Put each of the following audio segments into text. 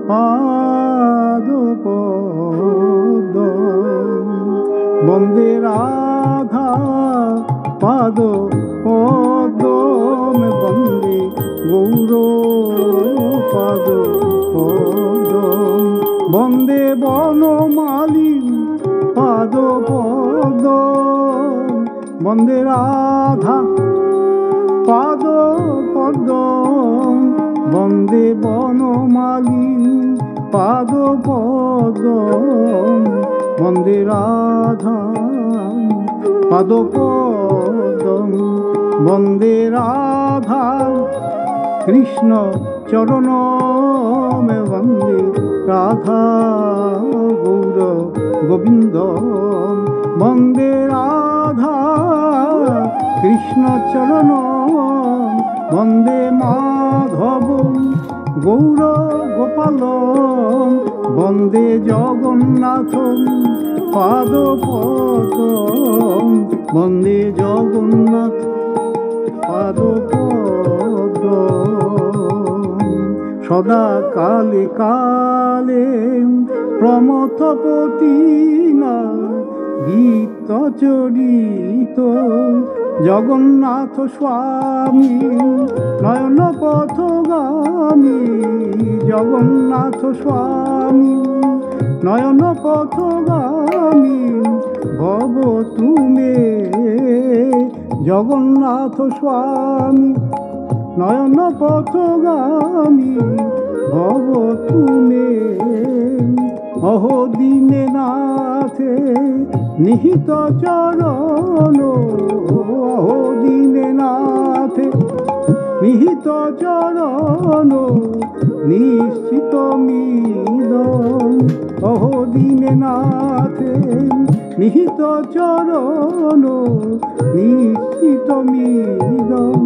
পাদপদ্মম বন্দে রাধা পাদপদ্মম বন্দে গৌর পাদপদ্মম বন্দে বনমালীন পাদপদ্মম বন্দে রাধা পাদপদ্মম বন্দে বনমালীন পাদপদ্মম বন্দে রাধা পাদপদ্মম বন্দে রাধা কৃষ্ণ চরণম বন্দে রাধা গৌর গোবিন্দ বন্দে রাধা কৃষ্ণ চরণ বন্দে মাধব গৌর গোপাল বন্দে জগন্নাথ পাদপদ্মম বন্দে জগন্নাথ পাদপদ্মম সদা কালে কালে প্রমথপতিনা গীত চরিত জগন্নাথ স্বামী নয়ন পথগামী জগন্নাথ স্বামী নয়ন পথগামী ভব তুমে জগন্নাথ স্বামী নয়ন পথগামী ভব তুমে অহো দিনে নাথে নিহিত চরণ অহো দিনে নাথে নিহিত চরণ নিশ্চিত মিলন অহো দিনে নাথে নিহিত চরণ নিশ্চিত মিলন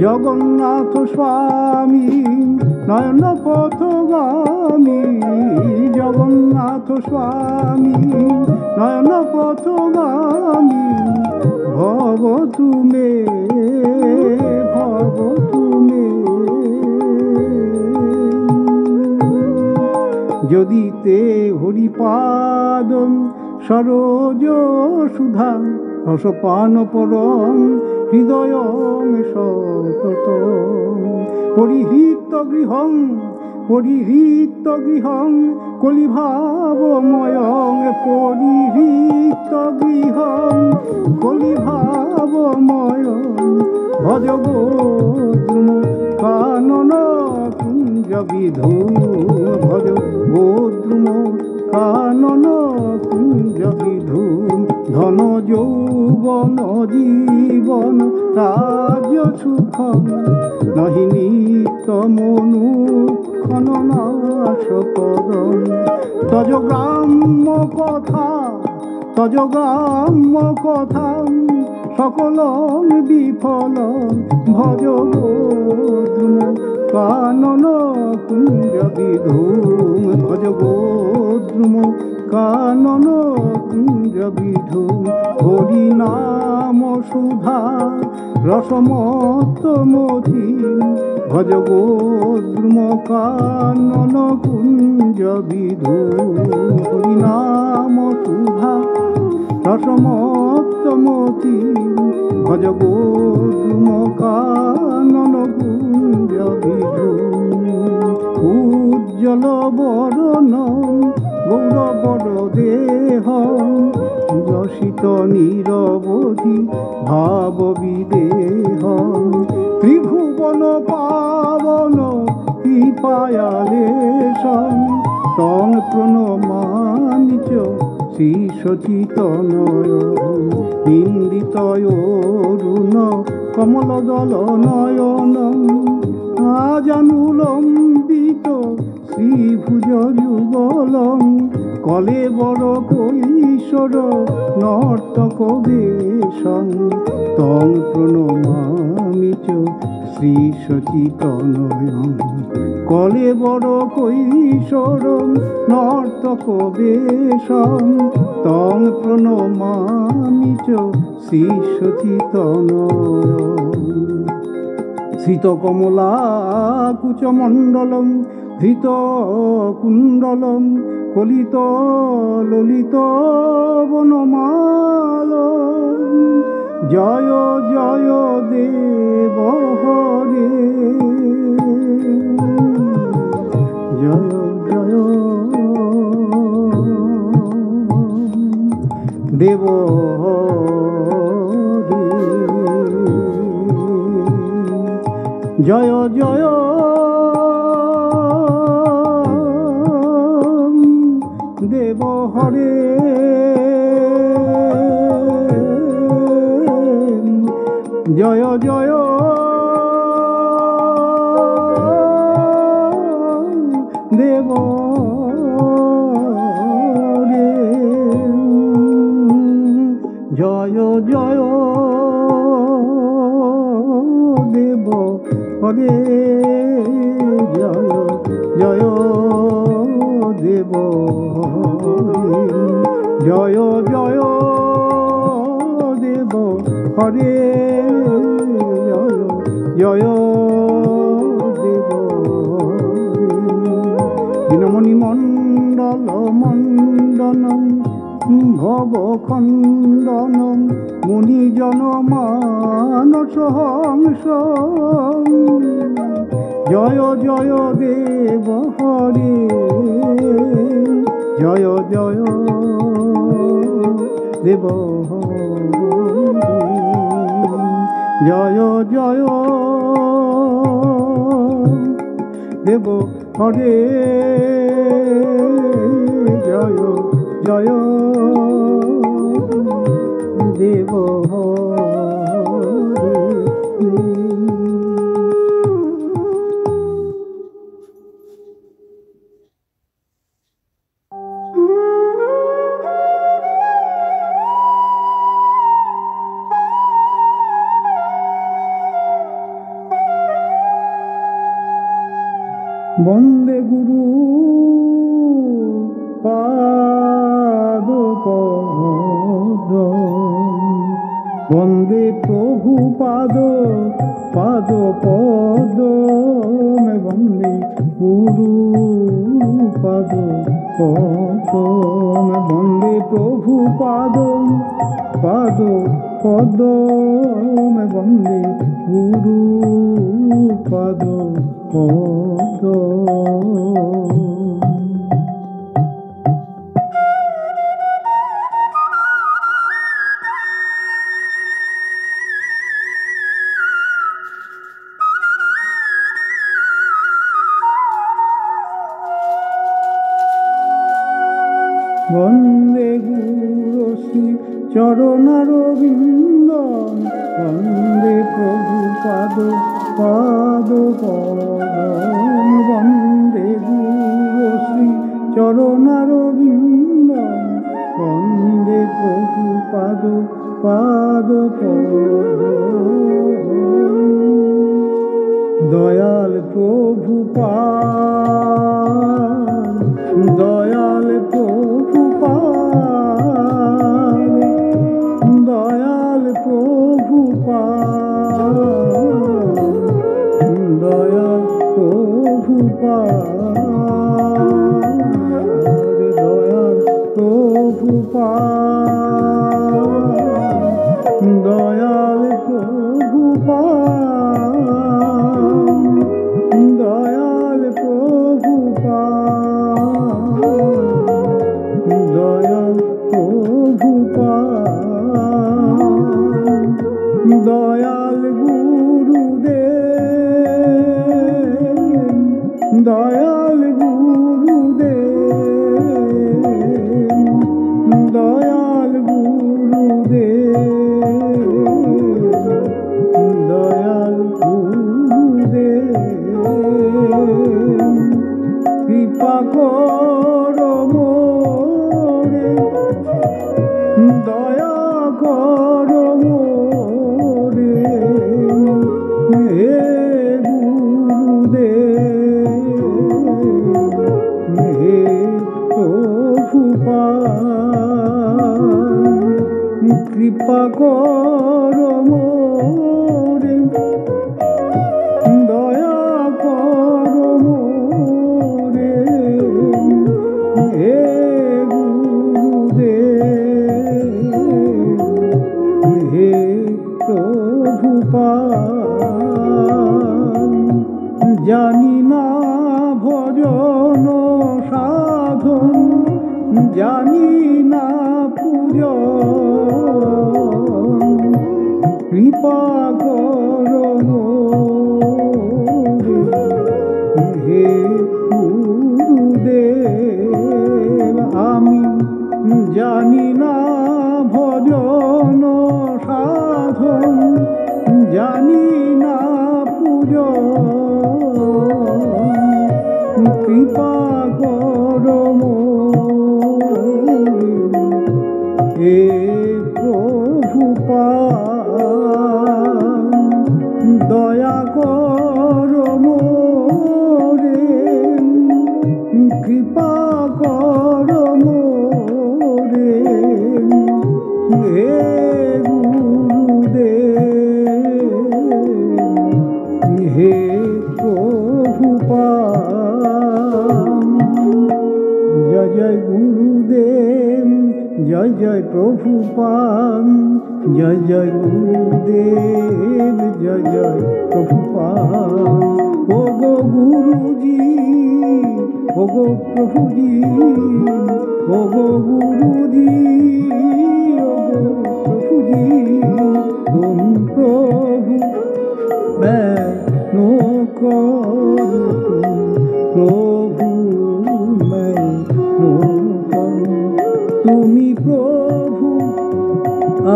জগন্নাথ স্বামী নয়ন পথগামী জগন্নাথ স্বামী নয়ন পথগামী ভব তুমে ভব তুমে যদি তে হরিপাদ সরোজ সুধা রসপান পরম হৃদয় সতত পরিহৃত গৃহং কলিভাবময় পরিহৃত গৃহং কলিভাবময় ভজ গোদ্রুম কানন কুঞ্জ বিধু ভজ গোদ্রুম কানন কুঞ্জ বিধু ধন যৌবন জীবন রাজ্য সুখম নহি নিত্য মনুক্ষণ নাশ পদম তজ গ্রাম্য কথা সকল বিফল ভজ গোদ্রুম কানন কুঞ্জ বিধূম ভজ গোদ্রুম কানন কুঞ্জ বিধূম হরি নাম সুধা রসমত মতি ভজ গোদ্রুম কানন কুঞ্জ বিধূম হরি নাম সুধা রসমত মতি ভজ গোদ্রুম কানন কুঞ্জ বিধূম উজ্জ্বল বরণ গৌরবর দেহ যশিত নিরবধি ভাব বিদেহ ত্রিভুবন পাবন কৃপায়ালেশম তং প্রণমামি চ শ্রী সচিতনয় নিন্দিতয় অরুণ কমলদল নয়নম আজানুলম্বিত শ্রীভুজ যুগলম কলেবর কৈশোর নর্তক বেশম তং প্রণমামি চ শ্রী সচিতনয়ম কলেবর কৈশোর নর্তক বেশম তং প্রণমামি চ শ্রী সচিতনয়ম শ্রিত কমলা কুচমণ্ডলম ধৃত কুণ্ডলম কলিত ললিত বনমাল। জয় জয় দেব হরে, জয় জয় দেব হরে, জয় জয় দেব হরে, জয় জয় দেব রে, জয় জয় দেব হরে, জয় জয় দেব হরে, জয় জয় দেব হরে, জয় দেব হরে। দীনমণি মণ্ডল মণ্ডনম ভবখণ্ডনম মুনিজন মানস হংস। জয় জয় দেব হরে, জয় জয় দেব হরে, জয় জয় দেব হরে, জয় জয় দেব হরে। বন্দে গুরু পাদ পদ, বন্দে প্রভু পাদ পাদ পদ, বন্দে গুরু পাদ পদ, বন্দে প্রভু পাদ পাদ পদ, বন্দে গুরু পাদ পদ। বন্দে গুরু শ্রী চরণারবিন্দ, বন্দে প্রভু পাদ পাদ পদম, বন্দে গুরু শ্রী চরণারবিন্দ, বন্দে প্রভু পাদ পাদ পদম। দয়াল প্রভু পাদ, দয়াল প্রভু পাদ, দয়াল প্রভু পাদ, দয়াল প্রভু পাদ, দয়াল প্রভু পাদ, দয়াল প্রভু পাদ, দয়াল প্রভু পাদ, দয়াল প্রভু পাদ, দয়াল গুরুদেব, দয়াল গুরুদেব, দয়াল গুরুদেব, দয়াল গুরুদেব, কৃপা করো মোরে, দয়া করো মোরে, হে গুরুদেব, হে প্রভুপাদ, কৃপা করো মোরে, দয়া করো মোরে, জানি না পূজন কৃপা করো হে গুরুদেব। আমি জানি না ভজন সাধন, জানি না পূজন কৃপা করো হে প্রভুপাদ। দয়া করো মোরে, কৃপা করো মোরে হে গুরুদেব হে প্রভুপাদ। জয় জয় গুরুদেব, জয় জয় প্রভুপাদ, জয় জয় গুরুদেব, জয় জয় প্রভুপাদ। ও গো গুরুজি, ও গো প্রভুজি, ও গো গুরুজি, ও গো প্রভুজি। তুম প্রভু मैं नो करूं, प्रभु मैं नो करूं। তুমি প্রভু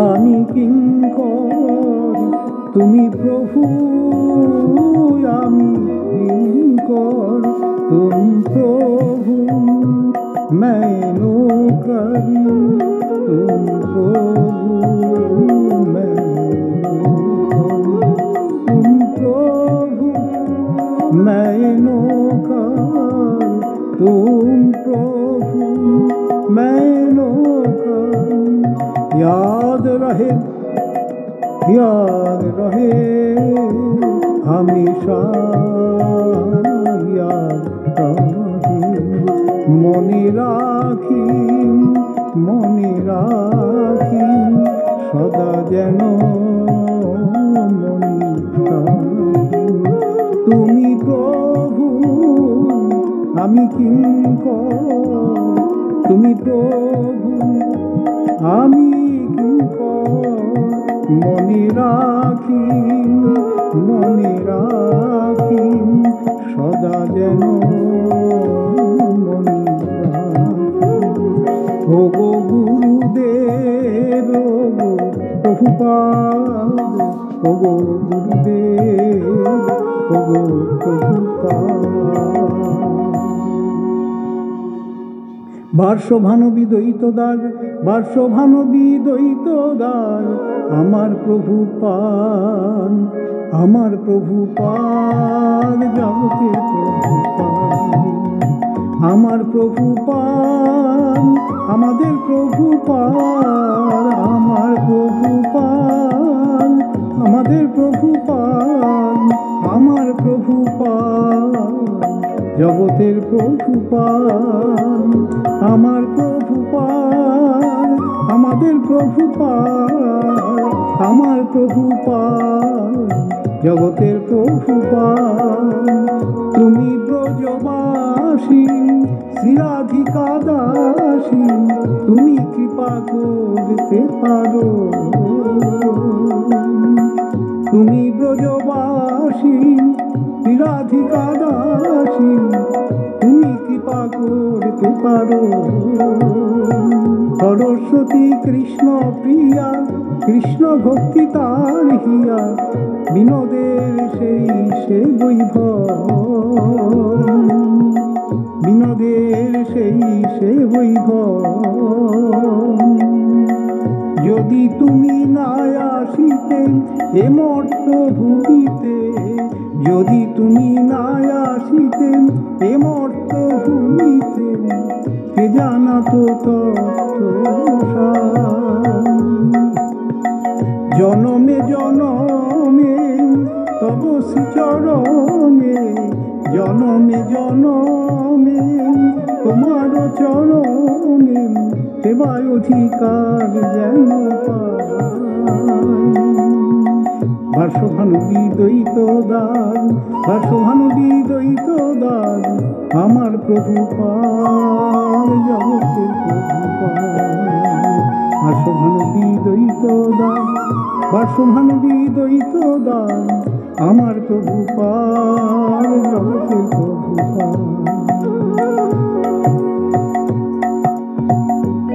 আমি কিঙ্কর, তুমি প্রভু আমি কিঙ্কর। তুম প্রভু मैं नो करूं, तुम प्रभु मैं नो करूं। तुम प्रभु मैं नो कर, तुम प्रभु मैं नो कर। याद रहे हमेशा, याद रहे মনে রাখি, মনে রাখি সদা যেন মনে রাখি। তুমি প্রভু আমি কিঙ্কর, তুমি প্রভু আমি কিঙ্কর। মনে রাখি, মনে রাখি সদা যেন মনে রাখি। ও গো গুরুদেব, ও গো প্রভুপাদ, ও গো গুরুদেব, ও গো প্রভুপাদ। বার্ষভানবী দ্বৈতদার, বার্ষভানবী দ্বৈতদার আমার প্রভুপাদ, আমার প্রভুপাদ, জগতের প্রভুপাদ। আমার প্রভুপাদ, আমাদের প্রভুপাদ, আমার প্রভুপাদ, আমাদের প্রভুপাদ, আমার প্রভুপাদ, জগতের প্রভুপাদ। আমার প্রভুপাদ, আমাদের প্রভুপাদ, আমার প্রভুপাদ, জগতের প্রভুপাদ। তুমি ব্রজবাসী শ্রীরাধিকা দাসী, তুমি কৃপা করতে পারো। তুমি ব্রজবাসী শ্রীরাধিকা দাসী, তুমি কৃপা করতে পারো। সরস্বতী কৃষ্ণ প্রিয়া, কৃষ্ণ ভক্তি তার হিয়া, বিনোদের সেই সে বৈভব, বিনোদের সেই সে বৈভব। যদি তুমি না আসিতে এ মর্ত ভূমিতে, যদি তুমি না আসিতে এ মর্ত ভূমিতে, কে জানাত জনমে জনমে তব শ্রীচরণে, জনমে জনমে তোমার চরণে সেবায় অধিকার যেন পাই। ভার্সভানুদি দ্বৈত দাস, ভার্সভানুদি দ্বৈত দাস, আমার প্রভুপাদ, জগতের প্রভুপাদ। ভার্সভানুদি দ্বৈত দাস, ভার্সভানুদি দ্বৈত দাস, আমার প্রভুপাদ, জগতের প্রভুপাদ।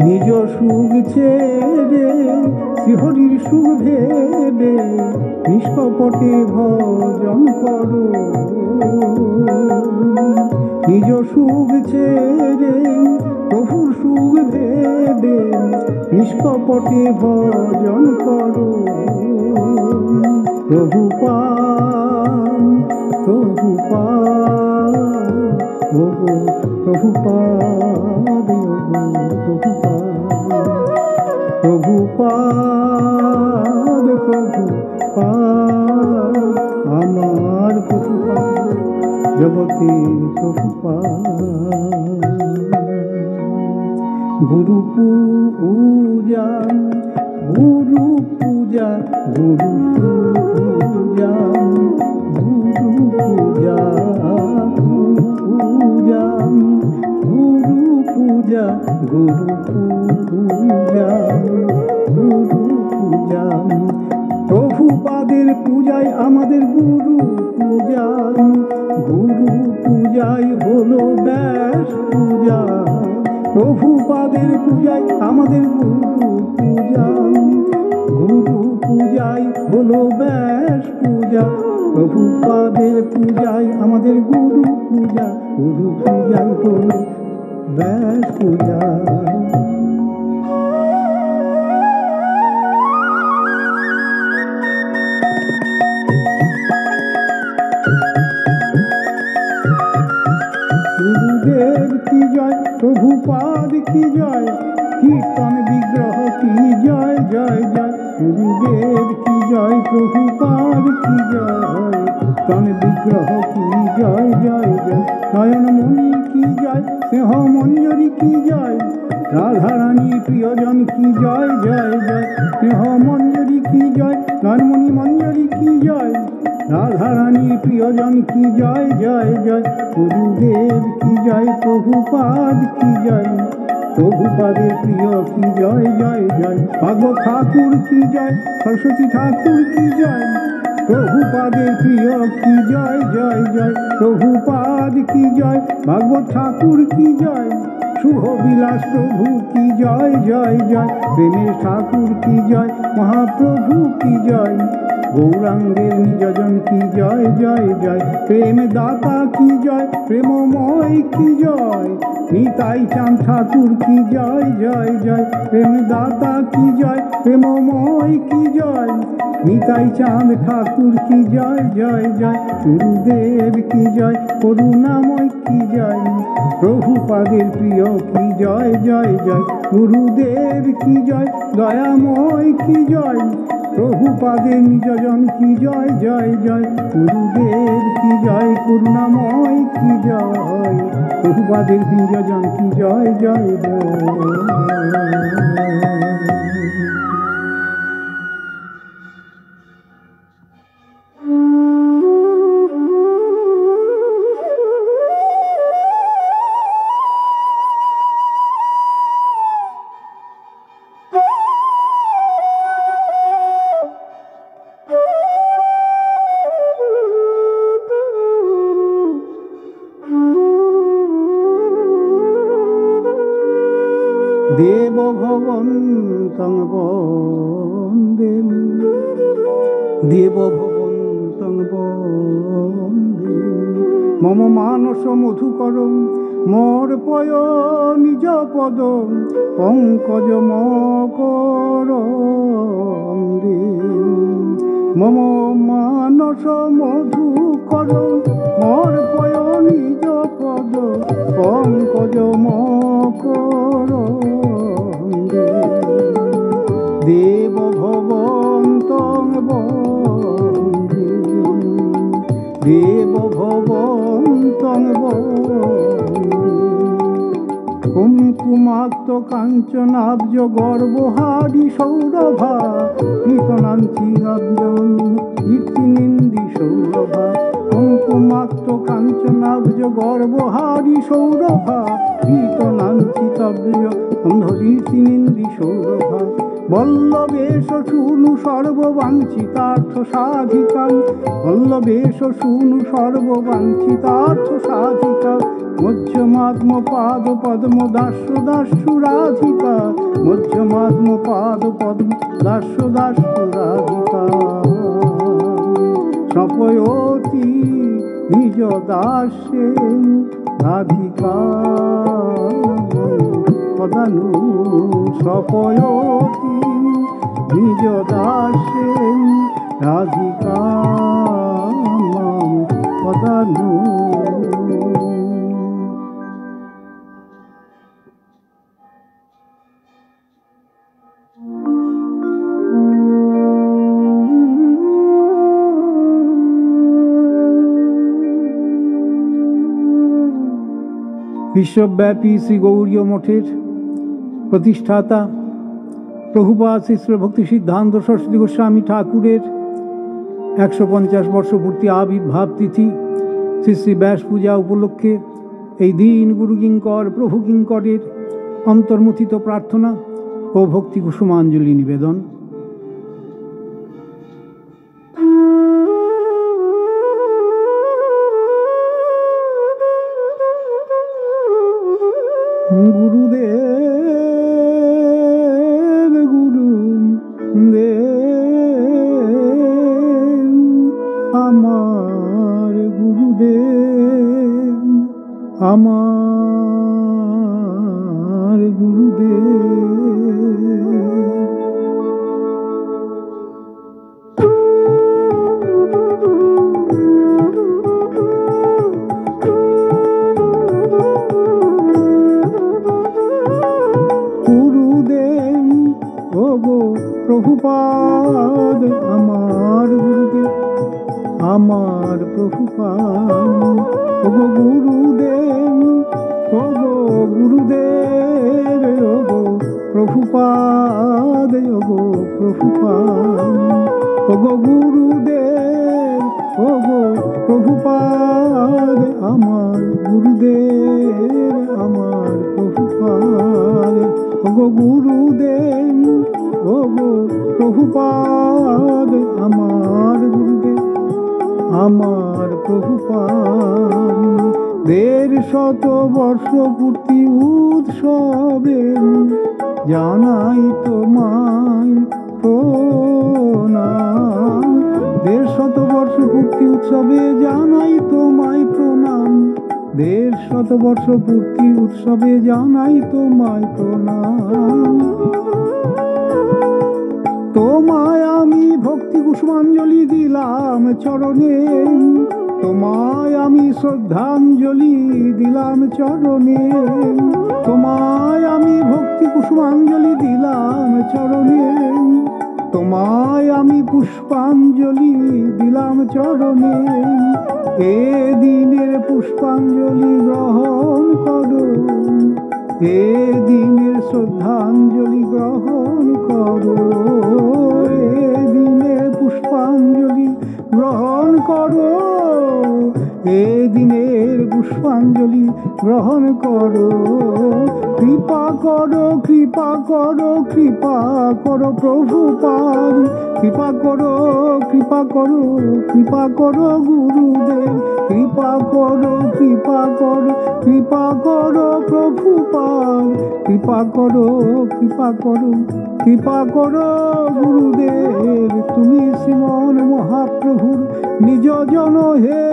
নিজ সুখ ছেড়ে শ্রীহরির সুখ ভেবে নিষ্কপটে ভজন করো। নিজ সুখ ছেড়ে প্রভুর সুখ ভেবে নিষ্কপটে ভজন করো। প্রভুপাদ, প্রভুপাদ, ওগো প্রভুপাদ, ওগো প্রভুপাদ, প্রভুপাদ, প্রভুপাদ, আমার প্রভুপাদ, জগতের প্রভুপাদ। গুরু পূজা, গুরু পূজা, গুরু পূজা, গুরু পূজা, গুরু পূজা, গুরু পূজা, গুরু পূজা, গুরু পূজা। প্রভুপাদের পূজায় আমাদের গুরু পূজা, গুরু পূজাই হলো ব্যাস পূজা। প্রভুপাদের পূজায় আমাদের গুরু পূজা, গুরু পূজাই হলো ব্যাস পূজা। প্রভুপাদের পূজায় আমাদের গুরু পূজা, গুরু পূজাই হলো ব্যাস পূজা। গুরুদেব কি জয়, প্রভুপাদ কি জয়, কীর্তন বিগ্রহ কি জয়, জয় জয়। গুরুদেব কি জয়, প্রভুপাদ কি জয়, কীর্তন বিগ্রহ কি জয়, জয় জয়। নয়নমণি কি জয়, স্নেহ মঞ্জরি কি জয়, রাধারানী প্রিয়জন কি জয়, জয় জয়। স্নেহ মঞ্জরি কি জয়, নয়নমণি মঞ্জরি কি জয়, রাধারানী প্রিয়জন কি জয়, জয় জয়। গুরুদেব কি জয়, প্রভুপাদ কি জয়, প্রভুপাদের প্রিয় কি জয়, জয় জয়। ভাগবত ঠাকুর কি জয়, সরস্বতী ঠাকুর কি জয়, প্রভুপাদের প্রিয় কি জয়, জয় জয়। প্রভুপাদ কি জয়, ভাগবত ঠাকুর কি জয়, শুভ বিলাস প্রভু কি জয়, জয় জয়। প্রেমের ঠাকুর কি জয়, মহাপ্রভু কি জয়, গৌরাঙ্গের নিজজন কি জয়, জয় জয়। প্রেম দাতা কি জয়, প্রেমময় কি জয়, নিতাই চাঁদ ঠাকুর কি জয়, জয় জয়। প্রেম দাতা কি জয়, প্রেমময় কি জয়, নিতাই চাঁদ ঠাকুর কি জয়, জয় জয়। গুরুদেব কি জয়, করুণাময় কি জয়, প্রভুপাদের প্রিয় কি জয়, জয় জয়। গুরুদেব কি জয়, দয়াময় কি জয়, প্রভুপাদের নিজজন কি জয়, জয় জয়। গুরুদেব কি জয়, করুণাময় কি জয়, প্রভুপাদের নিজজন কি জয়, জয় জয়। দেব ভবন্তং বন্দে, দেব ভবন্তং বন্দে, মম মানস মধুকরম মর্পয় নিজ পদ পঙ্কজ মকরন্দে। মম মানস মধুকরম মর্পয় নিজ পদ পঙ্কজ মকরন্দে। দেব ভবন্তং বন্দে, দেব ভবন্তং বন্দে। কুমকুমাক্ত কাঞ্চনাব্জ গর্বহারি সৌরভা কৃতনাঞ্চিরাব্জং কীর্তিনিন্দি সৌরভা, কুঙ্কুমাক্ত কাঞ্চনাব্জ গর্বহারি সৌরভা, ভীতনাঞ্চিতব্জ অন্ধরীতিনিন্দি সৌরভা, বল্লবেশ শুনু সর্ববাঞ্ছিতার্থ সাধিকা, বল্লবেশ শুনু সর্ববাঞ্ছিতার্থ সাধিকা, মধ্যমাত্ম পাদ পদ্ম দাস্য দাস্য রাধিকা, মধ্যমাত্ম পাদ পদ্ম দাস্য দাস্য রাধিকা, স্নপয়তি নিজ দাস্যে রাধিকা পদানু, স্নপয়তি নিজ দাস্যে রাধিকা পদানু। বিশ্বব্যাপী শ্রী গৌড়ীয় মঠের প্রতিষ্ঠাতা প্রভুপাদ শ্রী শ্রী ভক্তি সিদ্ধান্ত সরস্বতী গোস্বামী ঠাকুরের 150 বর্ষপূর্তি আবির্ভাব তিথি শ্রী শ্রী ব্যাস পূজা উপলক্ষে এই দিন গুরু কিঙ্কর প্রভু কিঙ্করের অন্তর্মুথিত প্রার্থনা ও ভক্তি কুসুমাঞ্জলি নিবেদন। গুরুদেব গুরুদেব আমার গুরুদেব, আমার গুরুদেব। প্রভুপাদ আমার গুরুদেব, আমার প্রভুপাদ, ওগো গুরুদেব, ওগো গুরুদেব, ওগো প্রভুপাদ, ওগো প্রভুপাদ, ওগো গুরুদেব, ওগো প্রভুপাদ, আমার গুরুদেব, আমার প্রভুপাদ, ওগো গুরুদেব, ওগো প্রভুপাদ, আমার গুরুদেব, আমার প্রভুপাদ। 150 বর্ষ পূর্তি উৎসবে জানাই তোমায় প্রণাম, 150 বর্ষ পূর্তি উৎসবে জানাই তোমায় প্রণাম, 150 বর্ষ পূর্তি উৎসবে জানাই তোমায় প্রণাম। তোমায় আমি ভক্তি কুসুমাঞ্জলি দিলাম চরণে, তোমায় আমি শ্রদ্ধাঞ্জলি দিলাম চরণে, তোমায় আমি ভক্তি কুসুমাঞ্জলি দিলাম চরণে, তোমায় আমি পুষ্পাঞ্জলি দিলাম চরণে। এ দিনের পুষ্পাঞ্জলি গ্রহণ করো, এ দিনের শ্রদ্ধাঞ্জলি গ্রহণ করো, এ দিনের পুষ্পাঞ্জলি গ্রহণ করো, এ দিনের পুষ্পাঞ্জলি গ্রহণ করো। কৃপা করো, কৃপা করো, কৃপা করো প্রভুপাদ, কৃপা করো, কৃপা করো, কৃপা করো গুরুদেব, কৃপা করো, কৃপা করো, কৃপা করো প্রভুপাদ, কৃপা করো, কৃপা করো, কৃপা করো গুরুদেব। তুমি শ্রীমন মহাপ্রভুর নিজ জন হে,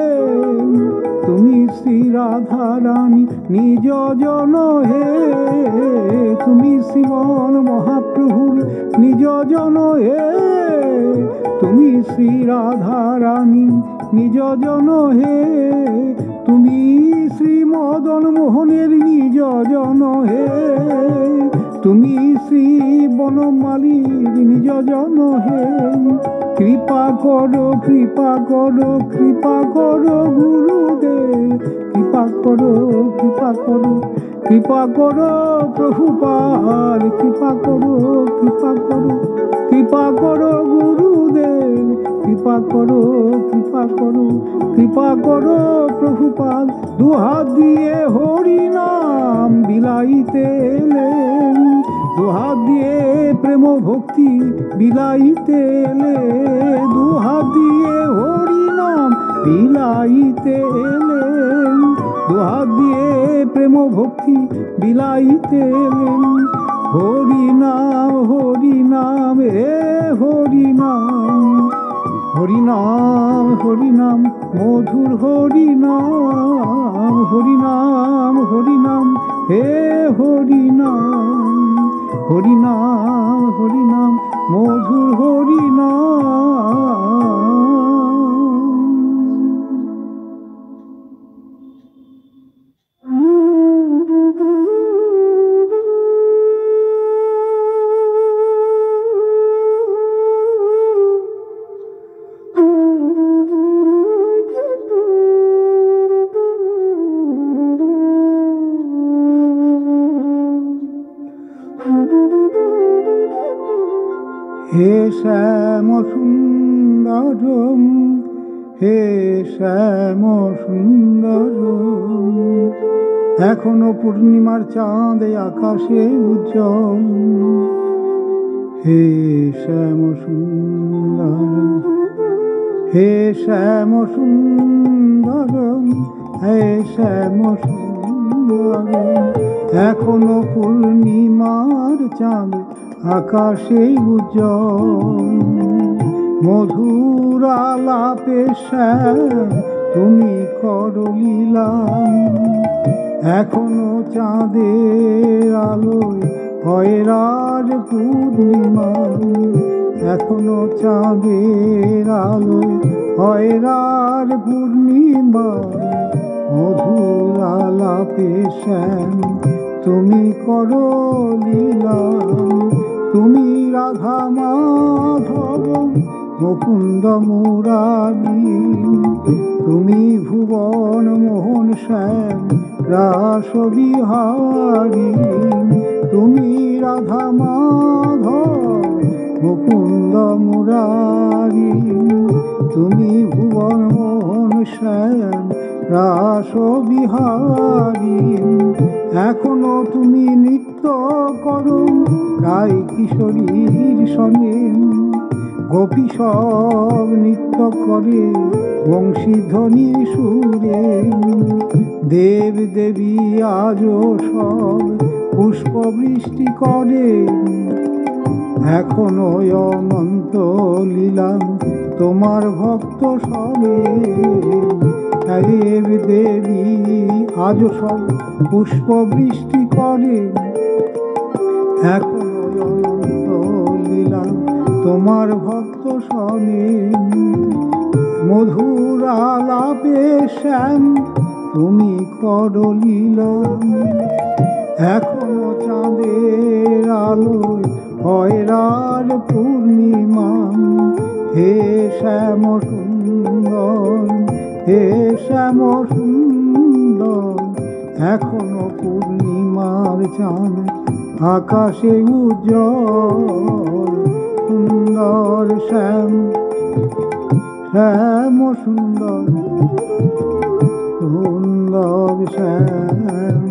তুমি শ্রী রাধা রানী নিজ জন হে, তুমি শ্রীমন মহাপ্রভুর নিজ জন হে, তুমি শ্রী রাধা রানী নিজ জন হে, তুমি শ্রী মদন মোহনের নিজ জন হে, তুমি শ্রী বনমালীর নিজ জন হে। কৃপা করো, কৃপা করো, কৃপা করো গুরুদেব, কৃপা করো, কৃপা করো, কৃপা করো প্রভুপাদ, কৃপা করো, কৃপা করো, কৃপা করো গুরুদেব, কৃপা করো, কৃপা করো, কৃপা করো প্রভুপাদ। দুহাত দিয়ে হরি নাম বিলাইতে এলেন, দুহাত দিয়ে প্রেম ভক্তি বিলাইতে এলে, দুহাত দিয়ে হরি নাম বিলাইতে এলেন, দুহাত দিয়ে প্রেম ভক্তি বিলাইতে এলেন। হরি নাম, হরি নাম, হে হরি নাম, হরি নাম, হরি নাম, মধুর হরি নাম, হরি নাম, হরি নাম, হে হরি নাম, হরি নাম, হরি নাম, মধুর হরি নাম। হে শ্যাম সুন্দরম, হে শ্যাম সুন্দরম, এখনো পূর্ণিমার চাঁদ আকাশে উজ্জ্বল। হে শ্যাম সুন্দরম, হে শ্যাম সুন্দরম, হে শ্যাম সুন্দরম, এখনো পূর্ণিমার চাঁদ আকাশে উজ্জ্বল। মধুর আলাপে শ্যাম তুমি করো লীলা, এখনো চাঁদের আলোয় হয়রার পূর্ণিমা, এখনো চাঁদের আলোয় হয়রার পূর্ণিমা। মধুর আলাপে শ্যাম তুমি করো লীলা, তুমি রাধা মাধব মুকুন্দ মুরারি, তুমি ভুবন মোহন শ্যাম রাস বিহারী, তুমি রাধা মাধব মুকুন্দ মুরারি, তুমি ভুবন মোহন শ্যাম রাস বিহারী। এখনো তুমি নৃত্য করো রাই কিশোরীর সঙ্গে, গোপী সব নৃত্য করে বংশীধ্বনি সুরে। দেব দেবী আজও সব পুষ্প বৃষ্টি করে, এখনো অনন্ত লীলা তোমার ভক্ত সবে। দেব দেবী আজও সব পুষ্প বৃষ্টি করে, এখনো অনন্ত লীলা তোমার ভক্ত সবে। মধুর আলাপে শ্যাম তুমি করো লীলা, এখনো চাঁদের আলোয় হয়রার পূর্ণিমা। হে শ্যাম সুন্দর, হে শ্যাম সুন্দর, এখনো পূর্ণিমার চাঁদ আকাশে উজ্জ্বল। সুন্দর শ্যাম, শ্যাম সুন্দর, সুন্দর শ্যাম,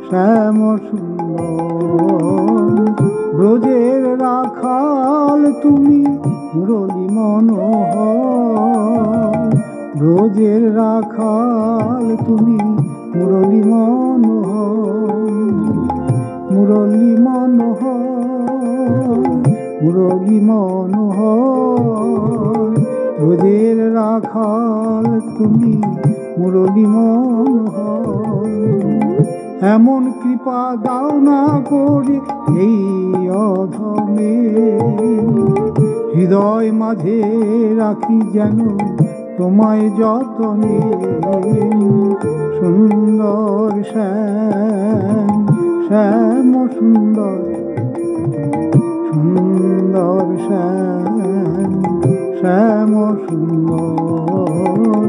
শ্যাম সুন্দর। ব্রজের রাখাল তুমি মুরলী মনোহর, ব্রজের রাখাল তুমি মুরলী মনোহর, মুরলী মনোহর, মুরলী মনোহর। ব্রজের রাখাল তুমি মুরলী মনোহর, এমন কৃপা দাও না করে এই অধমে, হৃদয় মাঝে রাখি যেন তোমায় যতনে। সুন্দর শ্যাম, শ্যাম সুন্দর, সুন্দর শ্যাম, শ্যাম সুন্দর।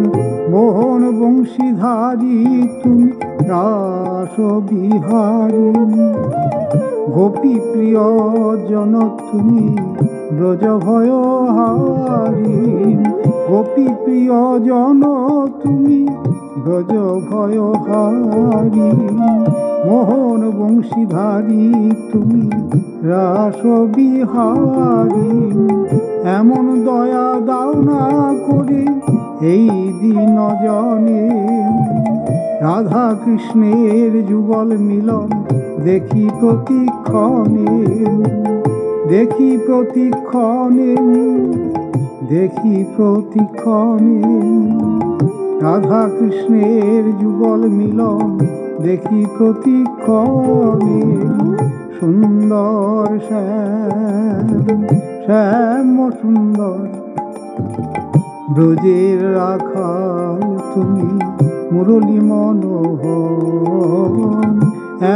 মোহন বংশীধারী তুমি রাসবিহারিণী। গোপী প্রিয় জন তুমি ব্রজ ভয় হারিণী। গোপী প্রিয় জন তুমি ব্রজ ভয় হারিণী। মোহন বংশীধারী তুমি রাসবিহারিণী। এমন দয়া দাও না করে এই দিন জনে। রাধা কৃষ্ণের যুগল মিলন দেখি প্রতিক্ষণে। দেখি প্রতিক্ষণে, দেখি প্রতিক্ষণে। রাধা কৃষ্ণের যুগল মিলন দেখি প্রতিক্ষণে। সুন্দর শ্যাম, শ্যাম সুন্দর ব্রজের রাখাল তুমি মুরলী মনোহর।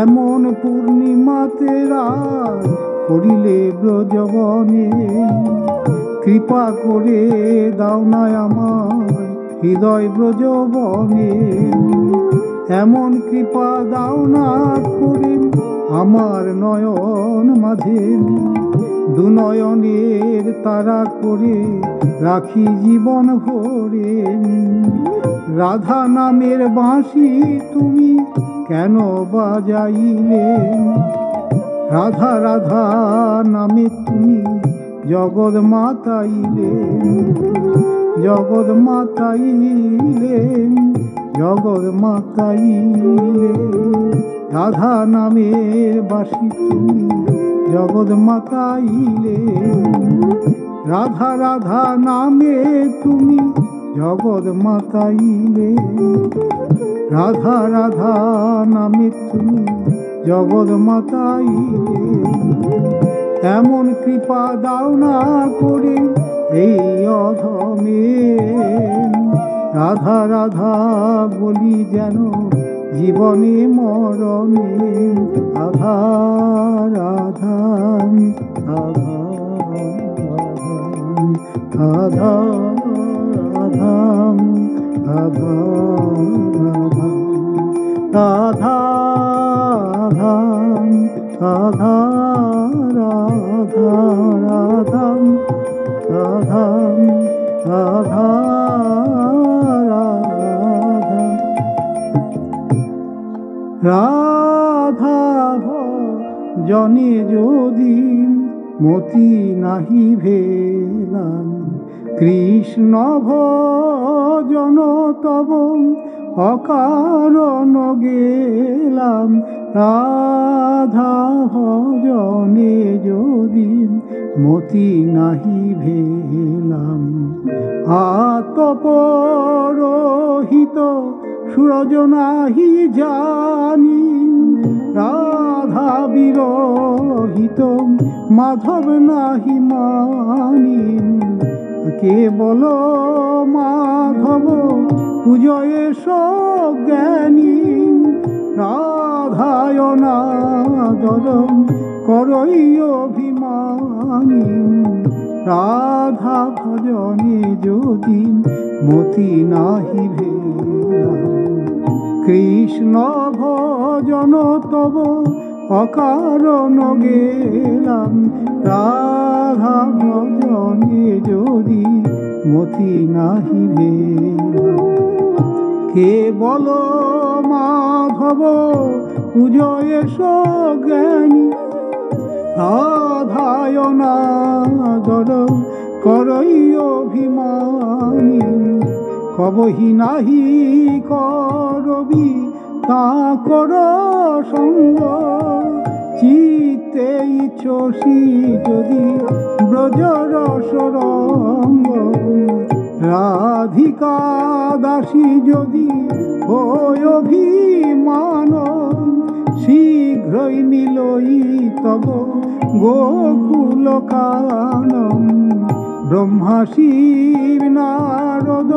এমন পূর্ণিমাতে রাত করিলে ব্রজবনে। কৃপা করে দাও না আমায় হৃদয় ব্রজবনে। এমন কৃপা দাও না করে আমার নয়ন মাঝে। দুনয়নের তারা করে রাখি জীবন ভরে। রাধা নামের বাঁশি তুমি কেন বাজাইলে। রাধা রাধা নামে তুমি জগৎ মাতাইলে। জগৎ মাতাইলে, জগৎ মাতাইলে। রাধা নামের বাঁশি তুমি জগৎ মাতাইলে। রাধা রাধা নামে তুমি জগৎ মাতাইলে। রাধা রাধা নামে তুমি জগৎ মাতাইলে। এমন কৃপা দাও না করে এই অধমে। রাধা রাধা বলি যেন জীবনে মরণে। রাধা রাধা রাধা রাধা রাধা রাধা রাধা রাধা রাধা রাধা রাধা রাধা রাধা জনে যদি মতি নাহি ভেলাম। কৃষ্ণ ভজন তব অকারণ গেলাম। রাধা ভজনে যদি মতি নাহি ভেলাম। আতপরহিত সুরজ নাহি জানি। রাধা বিরহিত মাধব নাহি মানি। কেবল মাধব পূজয়ে সজ্ঞানী। রাধায় নাদর করই অভিমানী। রাধা ভজনে যদি মতি নাহি ভেলাম। কৃষ্ণ ভজন তব অকারণ গেলাম। রাধা ভজনে যদি মতি নাহি ভেলাম। কেবল মাধব পূজয়ে সজ্ঞানী। রাধায় নাদর করই অভিমানী। কবহি নাহি করবি তা কর সঙ্গ। চিত্তে ইচ্ছসি যদি ব্রজরস রঙ্গ। রাধিকা দাসী যদি হয় অভিমান। শীঘ্রই মিলই তব গোকুল কানন। ব্রহ্মা শিব নারদ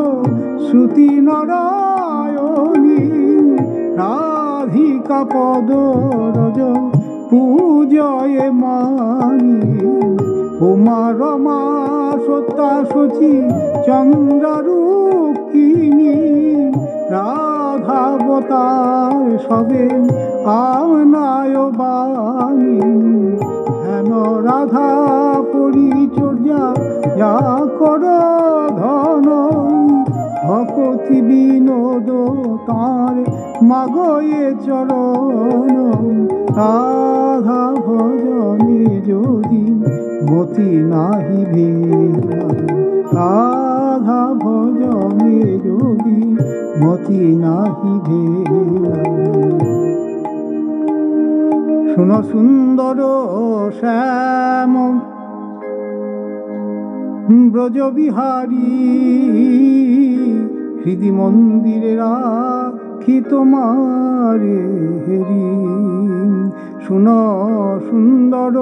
শ্রুতি নারায়ণী। রাধিকা পদ রজ পূজয়ে মানি। উমা রমা সত্যা শচী চন্দ্রারূপিণী। রাধা অবতার সবে আমনায় বাণী হেন রাধা পরিচর্যা যা কর ধন ভকতি বিনোদ তাঁর মাগয়ে চরণ রাধা ভজনে যদি মতি নাহি ভেলা রাধা ভজনে যদি মতি নাহি ভেলা শুন সুন্দর শ্যাম ব্রজবিহারী হৃদি মন্দিরে রাখি তোমারে হেরি শুন সুন্দর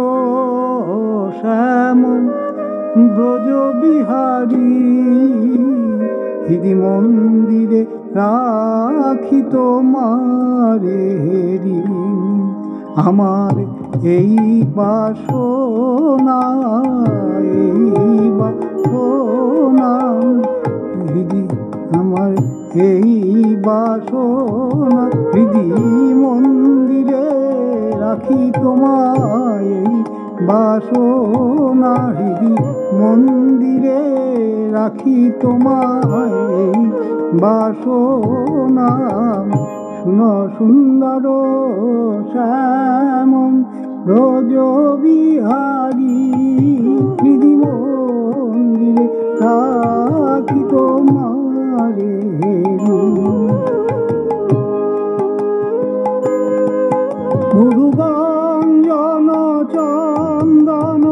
শ্যাম ব্রজবিহারী হৃদি মন্দিরে রাখি তোমারে হেরি আমার এই বাসনা হৃদি আমার এই বাসনা হৃদি মন্দিরে রাখি তোমায় এই বাসনা হৃদি মন্দিরে রাখি তোমায় এই বাসনা শুন সুন্দর শ্যাম ব্রজবিহারী হৃদি মন্দিরে রাখি তোমারে গুরুগঞ্জন চন্দন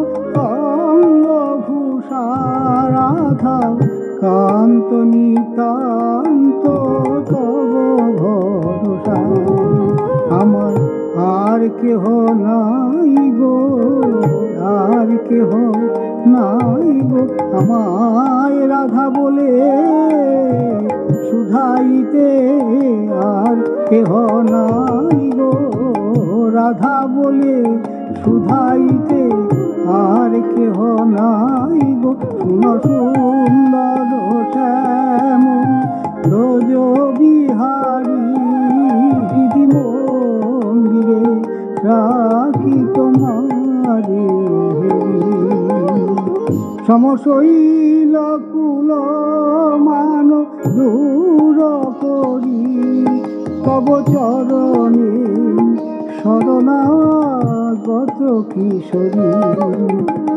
অঙ্গভূষা রাধা কান্ত নিতান্ত তব ভরসা আমার আর কেহ নাই গো আর কেহ নাই গো আমায় রাধা বলে শুধাইতে আর কেহ নাই গো রাধা বলে শুধাইতে আর কেহ নাই গো শুন সুন্দর শ্যাম ব্রজবিহারী হৃদি মন্দিরে রাখি তোমারে সমশৈল কুল মান দূর করি তব চরণে শরণাগত কিশোরী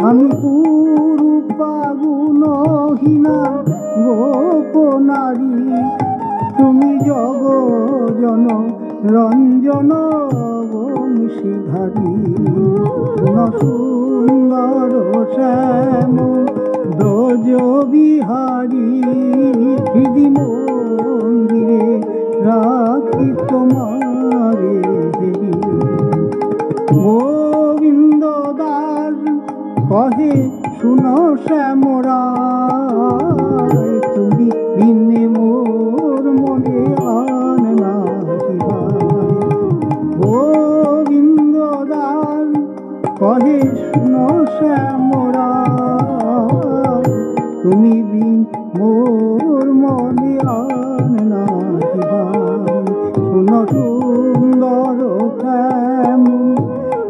আমি পুরূপা গুণহীনা গোপনারী তুমি জগজন রঞ্জন বংশীধারী সুন্দর শ্যাম ব্রজবিহারী হৃদি মন্দিরে রাখি তোমারে গোবিন্দ দাস কহে শুনো শ্যামরায় তুমি বিনে মোর মনে আন না গোবিন্দ দাস কহে শুনো শ্যামরায় তুমি বিন মোর মনে আন না শুনো সুন্দর শ্যাম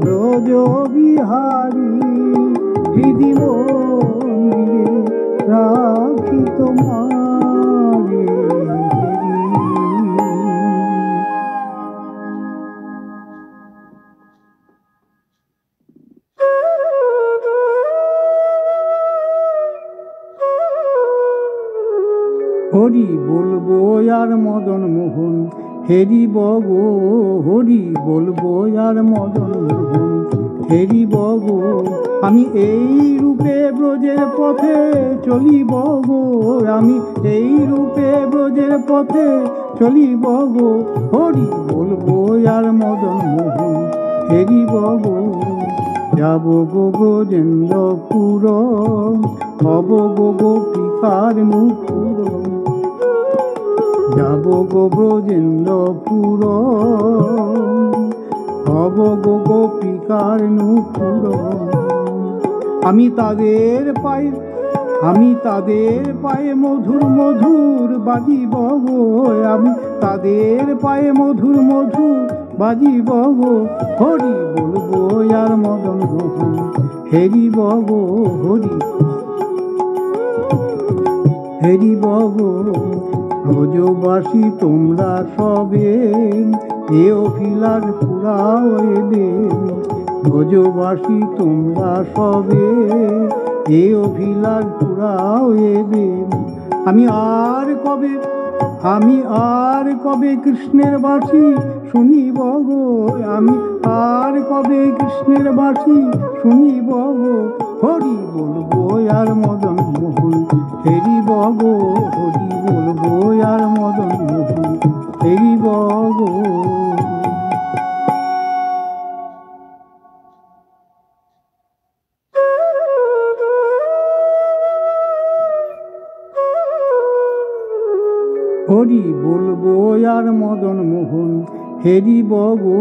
ব্রজবিহারী হৃদি মন্দিরে রাখি তোমারে হরি বলবো আর মদন মোহন হেরিব গো হরি বলবো আর মদন মোহন হেরিব গো আমি এই রূপে ব্রজের পথে চলিব গো আমি এই রূপে ব্রজের পথে চলিব গো হরি বলবো আর মদন মোহন হেরিব গো যাব গো ব্রজেন্দ্রপুর হব গো গোপিকার মুকুর যাব গো ব্রজেন্দ্রপুর হব গো গোপিকার নুপুর আমি তাদের পাই আমি তাদের পায়ে মধুর মধুর বাজিব গো, আমি তাদের পায়ে মধুর মধুর বাজিব গো, হরি বলবো আর মদন মোহন হেরিব গো, হরি হেরিব গো। ব্রজবাসী তোমরা সবে এ অভিলাষ পুরাও এবে, ব্রজবাসী তোমরা সবে এ অভিলাষ পুরাও এবে। আমি আর কবে কৃষ্ণের বাঁশি শুনিব গো, আমি আর কবে কৃষ্ণের বাঁশি শুনিব গো, হরি বলবো আর মদন মোহন হেরিব গো, হরি বলবো আর মদন মোহন হেরিব গো। হরি বলবো আর মদন মোহন হেরিব গো,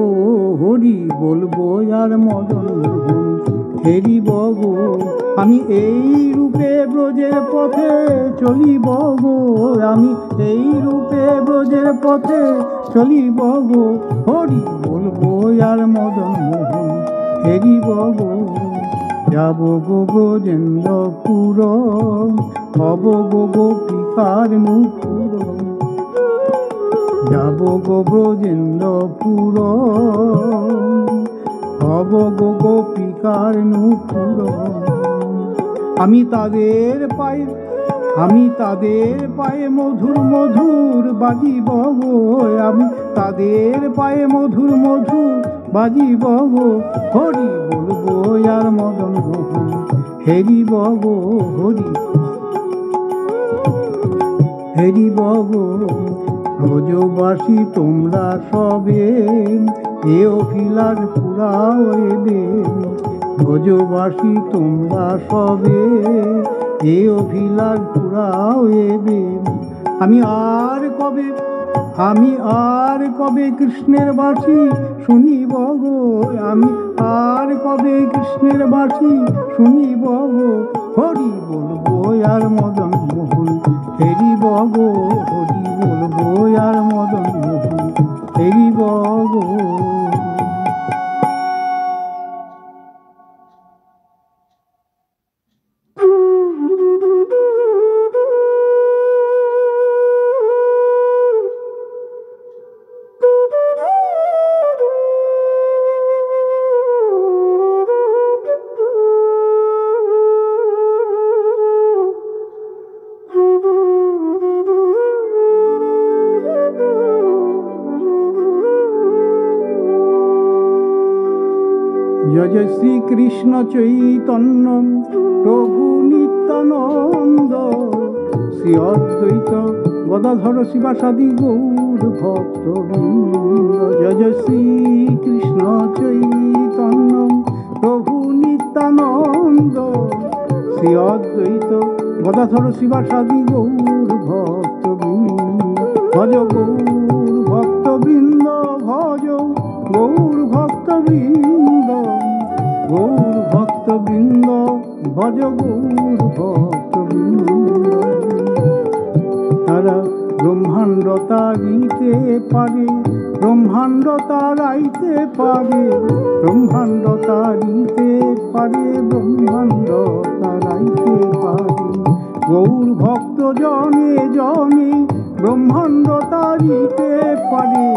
হরি বলবো আর মদন মোহন হেরিব গো। আমি এই রূপে ব্রজের পথে চলিব গো, আমি এই রূপে ব্রজের পথে চলিব গো, হরি বলবো আর মদন মোহন হেরিব গো। যাব গো ব্রজেন্দ্রপুর, হব গো গোপিকার নূপুর, যাব গো ব্রজেন্দ্রপুর, হব গো গোপিকার নূপুর। আমি তাদের পায়ে মধুর মধুর বাজিব গো, আমি তাদের পায়ে মধুর মধুর বাজিব গো, হরি বলবো আর মদন মোহন হেরিব গো, হরি হেরিব গো। ব্রজবাসী তোমরা সবে এ অভিলাষ পুরাও এবে, ব্রজবাসী তোমরা সবে এ অভিলাষ পুরাও এবে। আমি আর কবে কৃষ্ণের বাঁশি শুনিব গো, আমি আর কবে কৃষ্ণের বাঁশি শুনিব গো, হরি বলবো আর মদন মোহন হেরিব গো, হরি বলবো আর মদন মোহন হেরিব গো। জয় জয় শ্রীকৃষ্ণ চৈতন্য প্রভু নিত্যানন্দ, শ্রী অদ্বৈত গদাধর শিবাসাদি গৌর ভক্তবৃন্দ। জয় জয় শ্রীকৃষ্ণ চৈতন্য প্রভু নিত্যানন্দ, শ্রী অদ্বৈত গদাধর শিবাসাদি গৌর ভক্তবৃন্দ। ভজ গৌর ভক্তবৃন্দ, ভজ গৌর ভক্তবৃন্দ, গৌর ভক্তবৃন্দ, ভজ গৌর ভক্তবৃন্দ। তারা ব্রহ্মাণ্ড তারিতে পারে, ব্রহ্মাণ্ড তারাইতে পারে, ব্রহ্মাণ্ড তারিতে পারে, ব্রহ্মাণ্ড তারাইতে পারে। গৌর ভক্ত জনে জনে ব্রহ্মাণ্ড তারিতে পারে,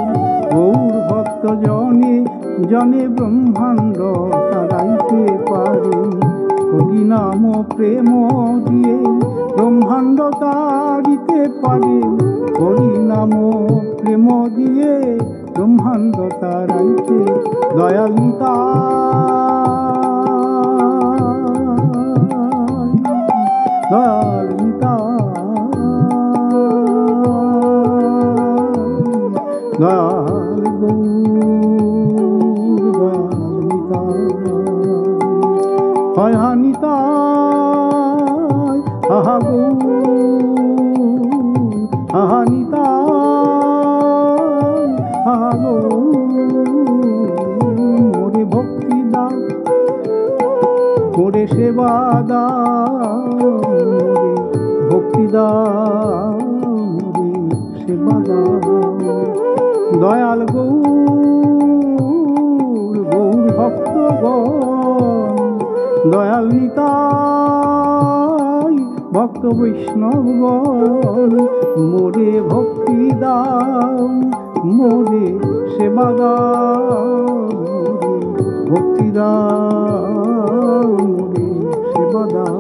গৌর ভক্ত জনে জনে ব্রহ্মাণ্ড তারাইতে পারে। হরি নাম প্রেম দিয়ে ব্রহ্মাণ্ড তারিতে পারে, হরি নাম প্রেম দিয়ে ব্রহ্মাণ্ড তারাইতে। দয়াল নিতাই, দয়াল নিতাই, দয়াল গৌর, দয়াল নিতাই, আহা গৌর, আহা নিতাই, আহা গৌর। মোরে ভক্তি দাও, মোরে সেবা দাও মোরে ভক্তি দাও মোরে সেবা দাও। দয়াল গৌর গৌর ভক্তগণ দয়াল নিতাই ভক্ত বৈষ্ণবগণ মোরে ভক্তি দাও মোরে সেবা দাও মোরে ভক্তি দাও মোরে সেবা দাও।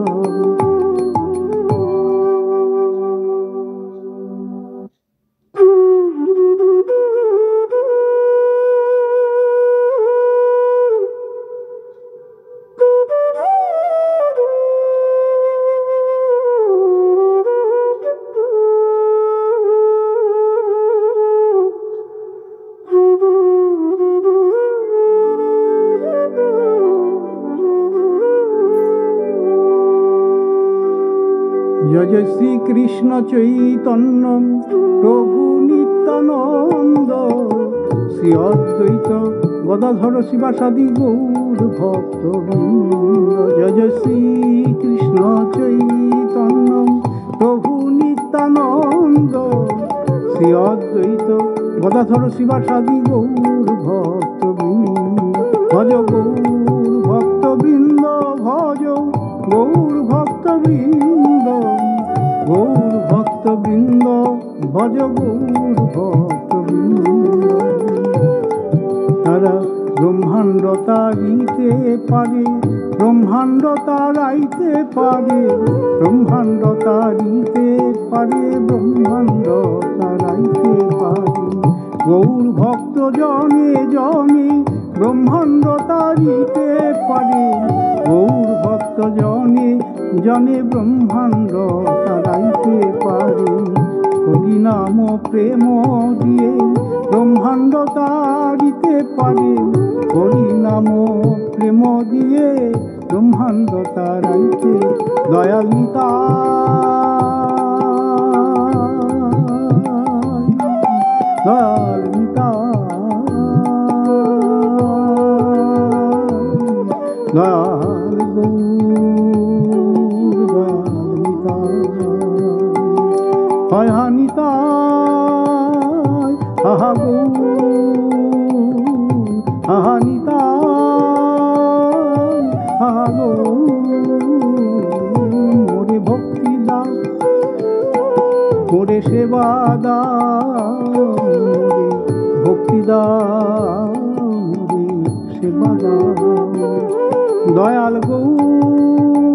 জয় জয় শ্রীকৃষ্ণ চৈতন্য প্রভু নিত্যানন্দ শ্রী অদ্বৈত গদাধর শিবাসাদি গৌর ভক্তবৃন্দ। জয় জয় শ্রীকৃষ্ণ চৈতন্য প্রভু নিত্যানন্দ শ্রী অদ্বৈত গদাধর শিবাসাদি গৌর ভক্তবৃন্দ। ভজ গৌর ভক্তবৃন্দ ভজ গৌর ভক্তবৃন্দ গৌর ভক্তবৃন্দ ভজ গৌর ভক্তবৃন্দ। তারা ব্রহ্মাণ্ড তারিতে পারে ব্রহ্মাণ্ড তারাইতে পারে ব্রহ্মাণ্ড তারিতে পারে ব্রহ্মাণ্ড তারাইতে পারে। গৌর ভক্ত জনে জনে ব্রহ্মাণ্ড তারিতে পারে গৌর ভক্ত জনে জনে ব্রহ্মাণ্ড তারাইতে পারে। হরি নাম প্রেম দিয়ে ব্রহ্মাণ্ড তারিতে পারে হরি নাম প্রেম দিয়ে ব্রহ্মাণ্ড তারাইতে। দয়াল নিতাই দয়াল নিতাই দয়াল হয় হা নিতাই আহা গৌর আহা নিতাই আহা গৌর মোরে ভক্তি দাও মোরে সেবা দাও মোরে ভক্তি দাও মোরে সেবা দাও। দয়াল গৌর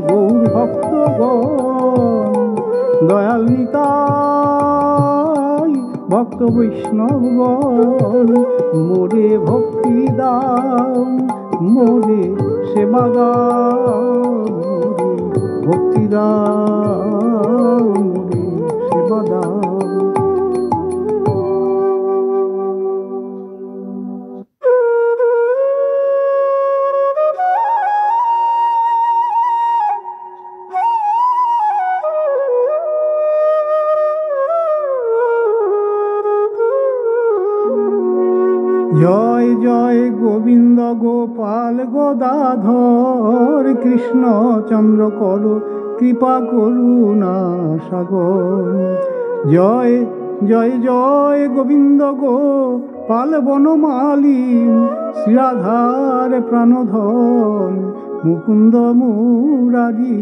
গৌর ভক্তগণ দয়াল নিতাই ভক্ত বৈষ্ণবগণ মোরে ভক্তি দাও মোরে সেবা দাও মোরে ভক্তি দাও মোরে সেবা দাও। জয় জয় গোবিন্দ গোপাল গদাধর কৃষ্ণ চন্দ্র কর কৃপা করুণা সাগর। জয় জয় জয় গোবিন্দ গোপাল বনমালী শ্রীরাধার প্রাণধন মুকুন্দ মুরারি।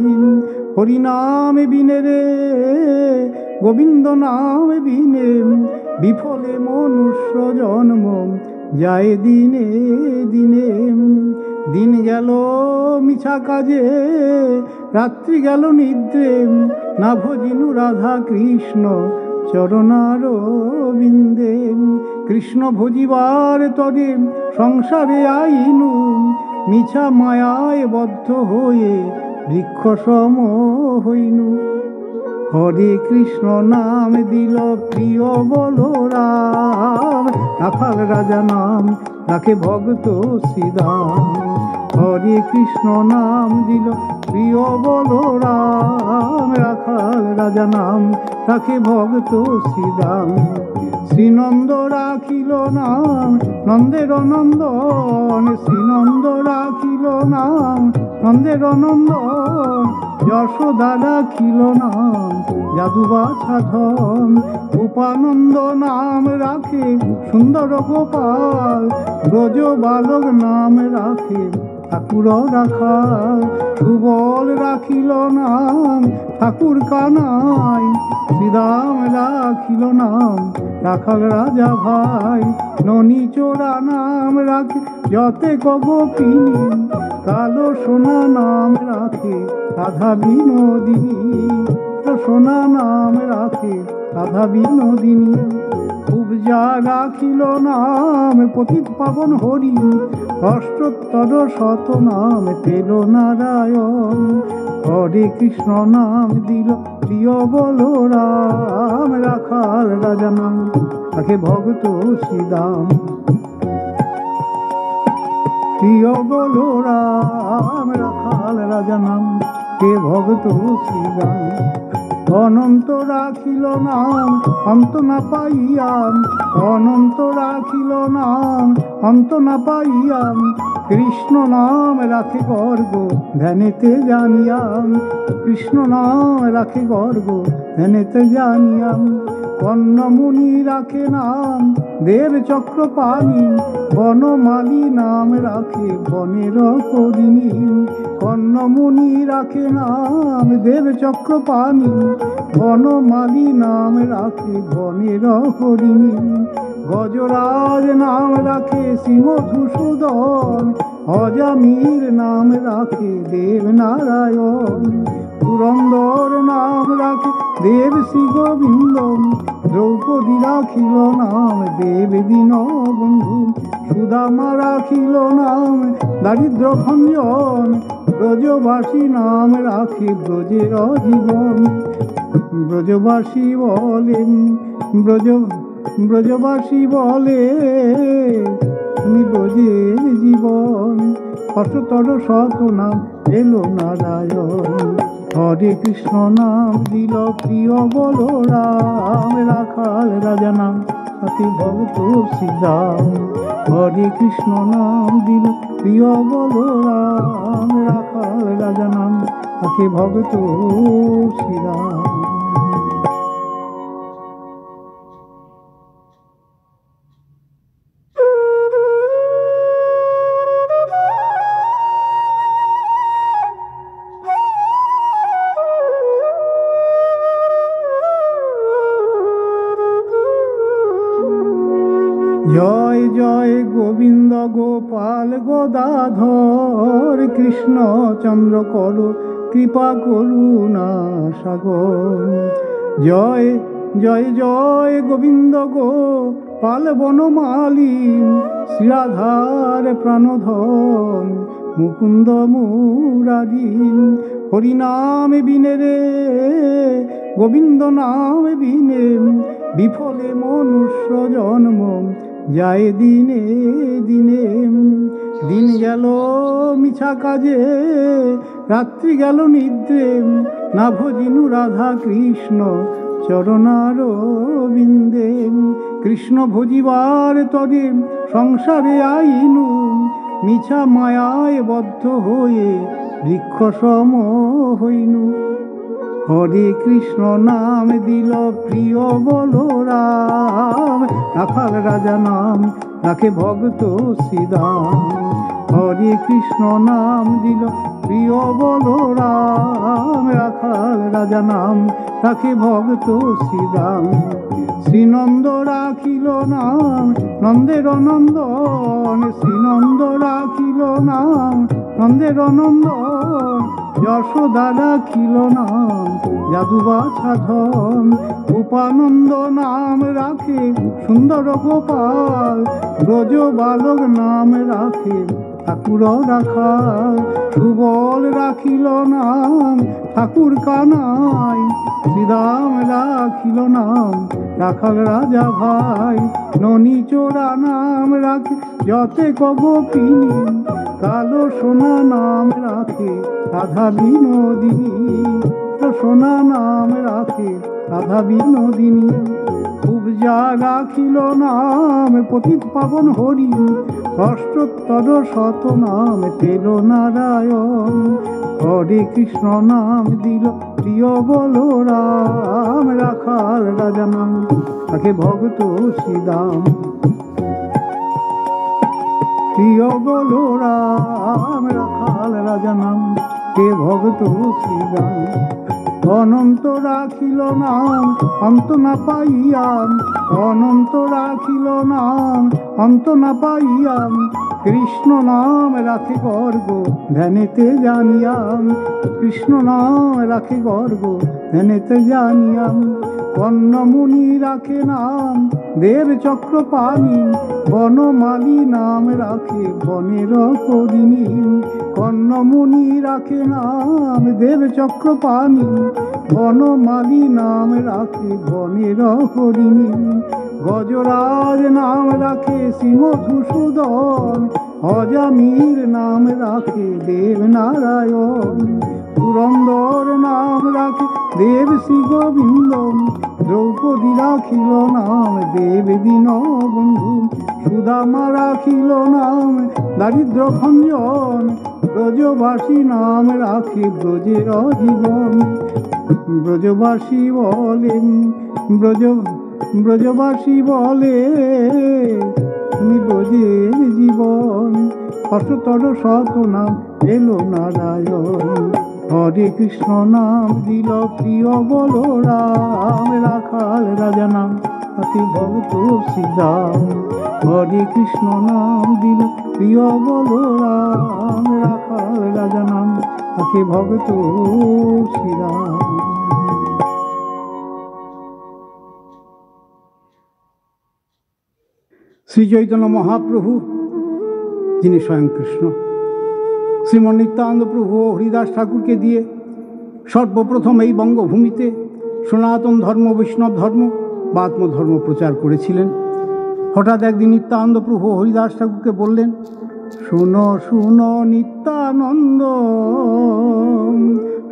হরিনামে বিনে রে গোবিন্দ নামে বিনে বিফলে মনুষ্য জন্ম যায় দিনে দিনে। দিন গেল মিছা কাজে রাত্রি গেল নিদ্রে না ভজিনু রাধা কৃষ্ণ চরণার বিন্দে। কৃষ্ণ ভজিবার তরে সংসারে আইনু মিছা মায়ায় বদ্ধ হয়ে বৃক্ষ সম হইনু। হরে কৃষ্ণ নাম দিল প্রিয় বলরাম রাখাল রাজা নাম রাখে ভক্ত শ্রীদাম। হরে কৃষ্ণ নাম দিল প্রিয় বলরাম রাখাল রাজা নাম রাখে ভক্ত শ্রীদাম। শ্রীনন্দ রাখিল নাম নন্দের নন্দন শ্রীনন্দ রাখিল নাম নন্দের নন্দন যশোদা রাখিল নাম যাদু বাছা ধন। উপানন্দ নাম রাখে সুন্দর গোপাল, ব্রজ বালক নাম রাখে ঠাকুর রাখাল। সুবল রাখিল নাম ঠাকুর কানাই, শ্রীরাম রাখিল নাম রাখাল রাজা ভাই। ননী চোরা নাম রাখে যতে গোপিনী, কালো সোনা নাম রাখে রাধা বিনোদিনী। সোনা নাম রাখে রাধা বিনোদিনী। উপজা রাখিল নাম পতিত পাবন হরি, অষ্টোত্তর শত নাম পেল নারায়ণ। হরে কৃষ্ণ নাম দিল প্রিয় বলরাম, রাখাল রাজা নাম তাকে ভক্ত শ্রীদাম। প্রিয় বলরাম রাখাল রাজা নাম কে ভক্ত শ্রীরাম। অনন্ত রাখিল নাম অন্ত না পাইয়াম, অনন্ত রাখিল নাম অন্ত না পাইয়াম। কৃষ্ণ নাম রাখে গর্ব ধ্যানেতে জানিয়াম, কৃষ্ণ নাম রাখে গর্ব ধ্যানেতে জানিয়াম। কর্ণমুনি রাখে নাম দেব চক্রপাণী, বনমালী নাম রাখে বনের করিণী। কর্ণমুনি রাখে নাম দেব চক্রপাণী, বনমালী নাম রাখে বনের হরিণী। গজরাজ নাম রাখে শ্রীমধুসূদন, অজামির নাম রাখে দেব নারায়ণ। পুরন্দর নাম রাখে দেব শ্রী গোবিন্দ, দ্রৌপদী রাখিল নাম দেব দীনবন্ধু। সুদামা রাখিল নাম দারিদ্র ভঞ্জন, ব্রজবাসী নাম রাখে ব্রজের জীবন। ব্রজবাসী বলেন ব্রজবাসী বলে তুমি ব্রজের জীবন। অষ্টতর শত নাম এলো নারায়ণ। হরে কৃষ্ণ নাম দিল প্রিয় বলরাম, রাখাল রাজা নাম তাকে ভক্ত শ্রীরাম। হরে কৃষ্ণ নাম দিল প্রিয় বলরাম, রাখাল রাজা নাম তাকে ভক্ত শ্রীরাম। জয় জয় গোবিন্দ গোপাল গদাধর, কৃষ্ণ চন্দ্র কর কৃপা করুণা সাগর। জয় জয় জয় গোবিন্দ গোপাল বনমালী, শ্রীরাধার প্রাণধন মুকুন্দ মুরারি। হরিনাম বিনে রে গোবিন্দ নাম বিনে, বিফলে মনুষ্য জন্ম যায় দিনে দিনে। দিন গেল মিছা কাজে, রাত্রি গেল নিদ্রে, না ভজিনু রাধা কৃষ্ণ চরণার বিন্দে। কৃষ্ণ ভজিবার তরে সংসারে আইনু, মিছা মায়ায় বদ্ধ হয়ে বৃক্ষ সম হইনু। হরে কৃষ্ণ নাম দিল প্রিয় বলরাম, রাখাল রাজা নাম রাখে ভক্ত শ্রীদাম। হরে কৃষ্ণ নাম দিল প্রিয় বলরাম, রাখাল রাজা নাম রাখে ভক্ত শ্রীদাম। শ্রীনন্দ রাখিল নাম নন্দের নন্দন, শ্রীনন্দ রাখিল নাম নন্দের নন্দন। যশোদা রাখিল নাম যাদু বাছা ধন। উপানন্দ নাম রাখে সুন্দর গোপাল, ব্রজ বালক নাম রাখে ঠাকুর রাখাল। সুবল রাখিল নাম ঠাকুর কানাই, শ্রীরাম রাখিল নাম রাখাল রাজা ভাই। ননী চোরা নাম রাখে যতে গোপিনী, কালো সোনা নাম রাখে রাধা বিনোদিনী। সোনা নাম রাখে রাধা বিনোদিনী। উপজা রাখিল নাম পতিত পাবন হরি, অষ্টোত্তর শত নাম পেল নারায়ণ। হরে কৃষ্ণ নাম দিল প্রিয় বলরাম, রাখাল রাজা নাম তাকে ভক্ত শ্রীদাম। প্রিয় বলরাম রাখাল রাজা নাম কে ভক্ত শ্রীদাম। অনন্ত রাখিল নাম অন্ত না পাইয়াম, অনন্ত রাখিল নাম অন্ত না পাইয়াম। কৃষ্ণ নাম রাখে গর্ব ধ্যানেতে জানিয়াম, কৃষ্ণ নাম রাখে গর্ব ধ্যানেতে জানিয়াম। কর্ণমুনি রাখে নাম দেব চক্রপাণি, বনমালী নাম রাখে বনের করিণী। কর্ণমুনি রাখে নাম দেব চক্রপাণি, বনমালী নাম রাখে বনের হরিণী। গজরাজ নাম রাখে শ্রী মধুসূদন, অজামির নাম রাখে দেব নারায়ণ। পুরন্দর নাম রাখে দেব শ্রী গোবিন্দ, দ্রৌপদী রাখিল নাম দেব দীনবন্ধু। সুদামা রাখিল নাম দারিদ্র ভঞ্জন, ব্রজবাসী নাম রাখে ব্রজের জীবন। ব্রজবাসী বলেন ব্রজবাসী বলে তুমি ব্রজের জীবন। অষ্টতর শত নাম পেল নারায়ণ। হরে কৃষ্ণ নাম দিল প্রিয় বলরাম, রাখাল রাজা নাম তাকে ভক্ত শ্রীদাম। হরে কৃষ্ণ নাম দিল প্রিয় বলরাম, রাখাল রাজা নাম তাকে ভক্ত শ্রীদাম। শ্রী চৈতন্য মহাপ্রভু, যিনি স্বয়ং কৃষ্ণ, শ্রীমন নিত্যানন্দ প্রভু ও হরিদাস ঠাকুরকে দিয়ে সর্বপ্রথম এই বঙ্গভূমিতে সনাতন ধর্ম, বৈষ্ণব ধর্ম বা আত্মধর্ম প্রচার করেছিলেন। হঠাৎ একদিন নিত্যানন্দ প্রভু হরিদাস ঠাকুরকে বললেন, শুনো শুনো নিত্যানন্দ,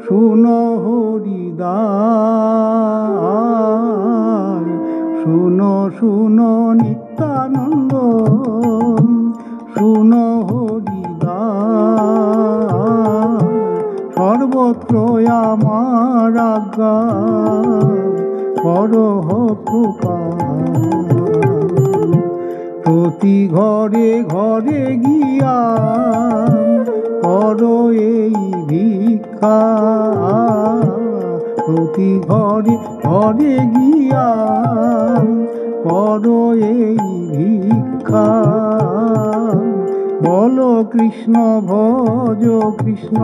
শুনো হরিদাস, শুনো শুনো নিত্যানন্দ, শুনো হরিদাস। সর্বত্র আমার আজ্ঞা করহ প্রকাশ, প্রতি ঘরে ঘরে গিয়া করো এই ভিক্ষা। প্রতি ঘরে ঘরে গিয়া করো এই ভিক্ষা। বলো কৃষ্ণ ভজ কৃষ্ণ,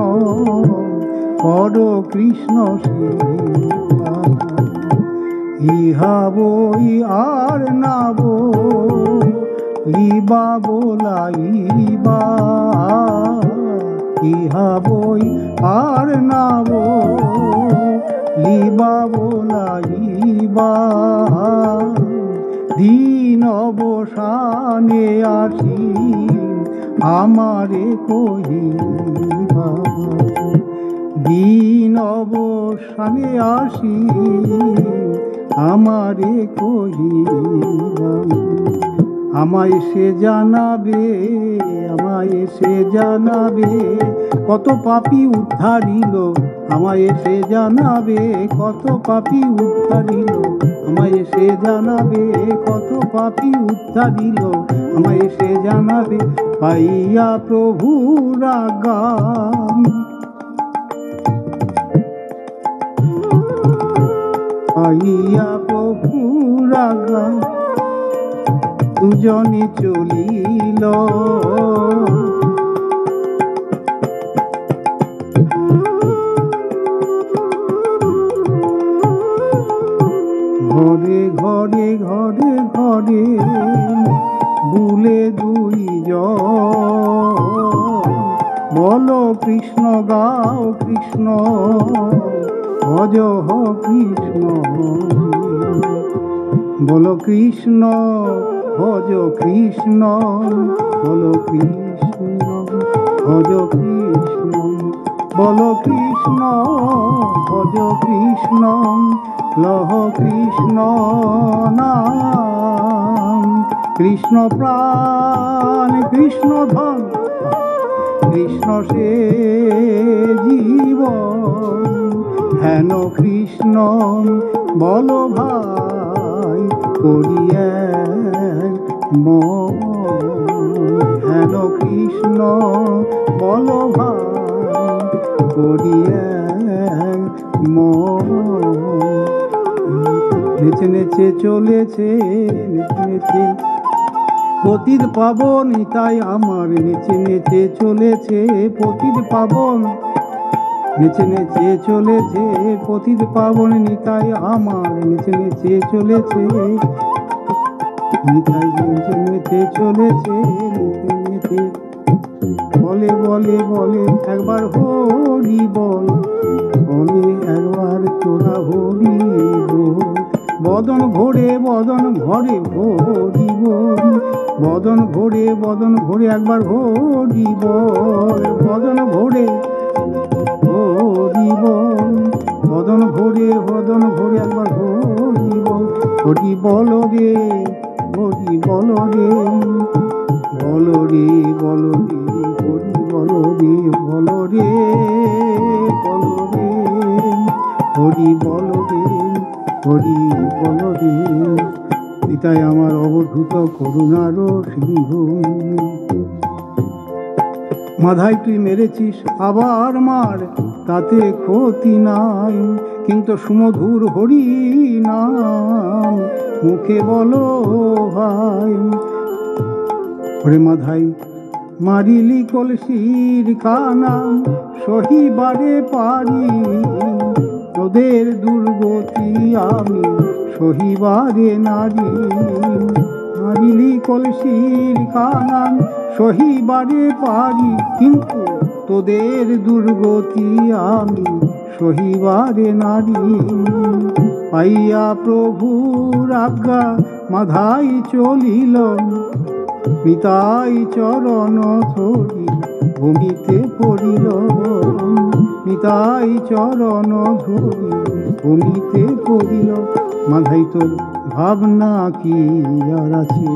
করো কৃষ্ণ সেবা। ইহা বই আর না বলিবা বলাইবা, ইহা বই আর না বলিবা বলাইবা। দিন অবসানে আসি আমারে কহিবা, দিন অবসানে আসি আমারে কহিবা। আমায় সে জানাবে, আমায় সে জানাবে কত পাপী উদ্ধারিল, আমায় সে জানাবে কত পাপী উদ্ধারিল, আমায় সে জানাবে কত পাপী উদ্ধারিল, আমায় সে জানাবে পাইয়া প্রভুর আজ্ঞা। পাইয়া প্রভুর আজ্ঞা দুজনে চলিল। ঘরে ঘরে ঘরে ঘরে বুলে দুইজন, বলো কৃষ্ণ গাও কৃষ্ণ, ভজ কৃষ্ণ। বলো কৃষ্ণ ভজ কৃষ্ণ, বলো কৃষ্ণ ভজ কৃষ্ণ, বলো কৃষ্ণ ভজ কৃষ্ণ। লহ কৃষ্ণ নাম, কৃষ্ণ প্রাণ কৃষ্ণ ধন, কৃষ্ণ সে জীবন। হেন কৃষ্ণ বল ভাই করিয়া মন, হেন কৃষ্ণ বল ভাই করিয়া মন। নেচে নেচে চলেছে, নেচে নেচে পতিত পাবন তাই আমার, নেচে নেচে চলেছে পতিত পাবন, নেচে নেচে চলেছে পতিত পাবন নিতাই আমার, নেচে নেচে চলেছে নিতাই, নেচে নেচে চলেছে নেচে নেচে। বলে বলে বলে একবার হরি বল, বলে একবার তোরা হরি বল। বদন ভরে বদন ভরে হরি বল, বদন ভরে বদন ভরে একবার হরি বল। বদন ভরে হরি বল, বদন ভরে বদন ভরে একবার হরি বল। হরি বল রে, হরি বল রে, বল রে বল রে, হরি বল রে, বল রে বল রে, হরি বল রে, হরি বল রে। পিতাই আমার অবধূত করুণার সিন্ধু। মাধাই তুই মেরেছিস আবার মার, তাতে ক্ষতি নাই, কিন্তু সুমধুর হরি নাম মুখে বলো ভাই। ওরে মাধাই মারিলি কলসির কানা, সহিবারে পারি তোদের দুর্গতি আমি সহিবারে নারী। মারিলি কলসির কানা সহিবারে পারি, কিন্তু তোদের দুর্গতি আমি সহিবারে নারী। পাইয়া প্রভুর আজ্ঞা মাধাই চলিল, নিতাই চরণ ধরি ভূমিতে পড়িল, নিতাই চরণ ধরি ভূমিতে পড়িল। মাধাই তোর ভাবনা কি আর আছে,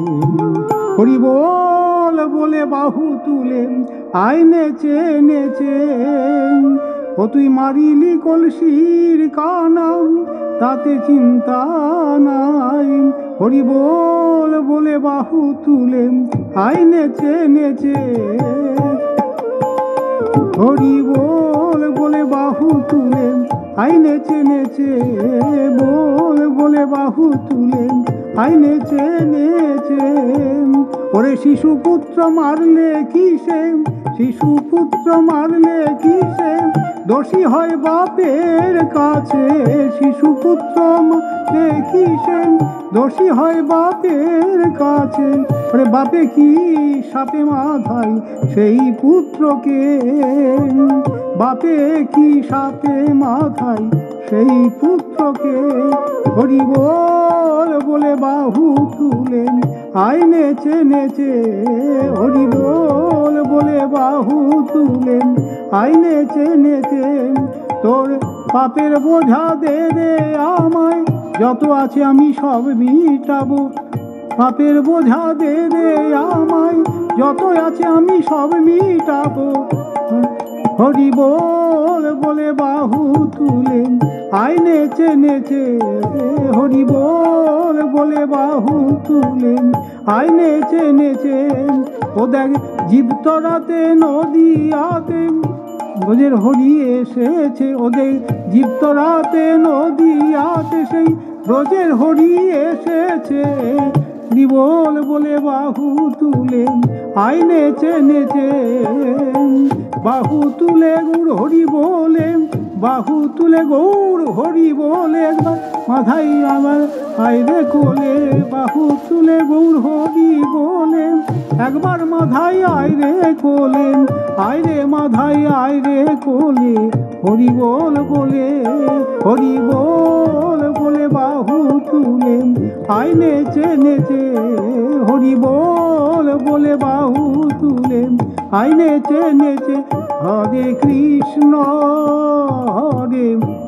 হরি বল বলে বাহু তুলে আই নেচে নেচে। ও তুই মারিলি কলসির কানা, তাতে চিন্তা নাই, হরি বল বলে বাহু তুলে আই নেচে নেচে। হরি বল বলে বাহু তুলে আই নেচে নেচে, বল বলে বাহু তুলে আই নেচে নেচে। ওরে শিশুপুত্র মারলে কিসে, শিশুপুত্র মারলে কিসে, দোষী হয় বাপের কাছে। শিশুপুত্র মারলে কিসে, দোষী হয় বাপের কাছে। ওরে বাপে কি সাপে মাথায় সেই পুত্রকে, বাপে কি সাপে মাথায় সেই পুত্রকে। হরি বল বলে বাহু তুলে আই নেচে নেচে, হরি বল বলে বাহু তুলে আই নেচে নেচে। তোর পাপের বোঝা দে দে আমায়, যত আছে আমি সব মিটাবো। পাপের বোঝা দে দে আমায়, যত আছে আমি সব মিটাবো। হরি বল বলে বাহু তুলে আই নেচে নেচে, হরি বল বলে বাহু তুলে আই নেচে নেচে। ও দেখ জীবতরাতে নদীয়াতে ব্রজের হরি এসেছে, ওদের জীবতরাতে নদীয়াতে সেই ব্রজের হরি এসেছে। বল বলে বাহু তুলে আই নেচে নেচে, বাহু তুলে গৌর হরি বলে, বাহু তুলে গৌর হরি বলে। একবার মাধাই আমার আইরে কোলে, বাহু তুলে গৌর হরি বলে। একবার মাধাই আইরে কোলে, আইরে মাধাই আইরে কোলে। হরি বল বলে, হরি বল বলে বাহু তুলে আই নেচে নেচে। হরি বল বলে বাহু তুলে আই নেচে নেচে। হরে কৃষ্ণ হরে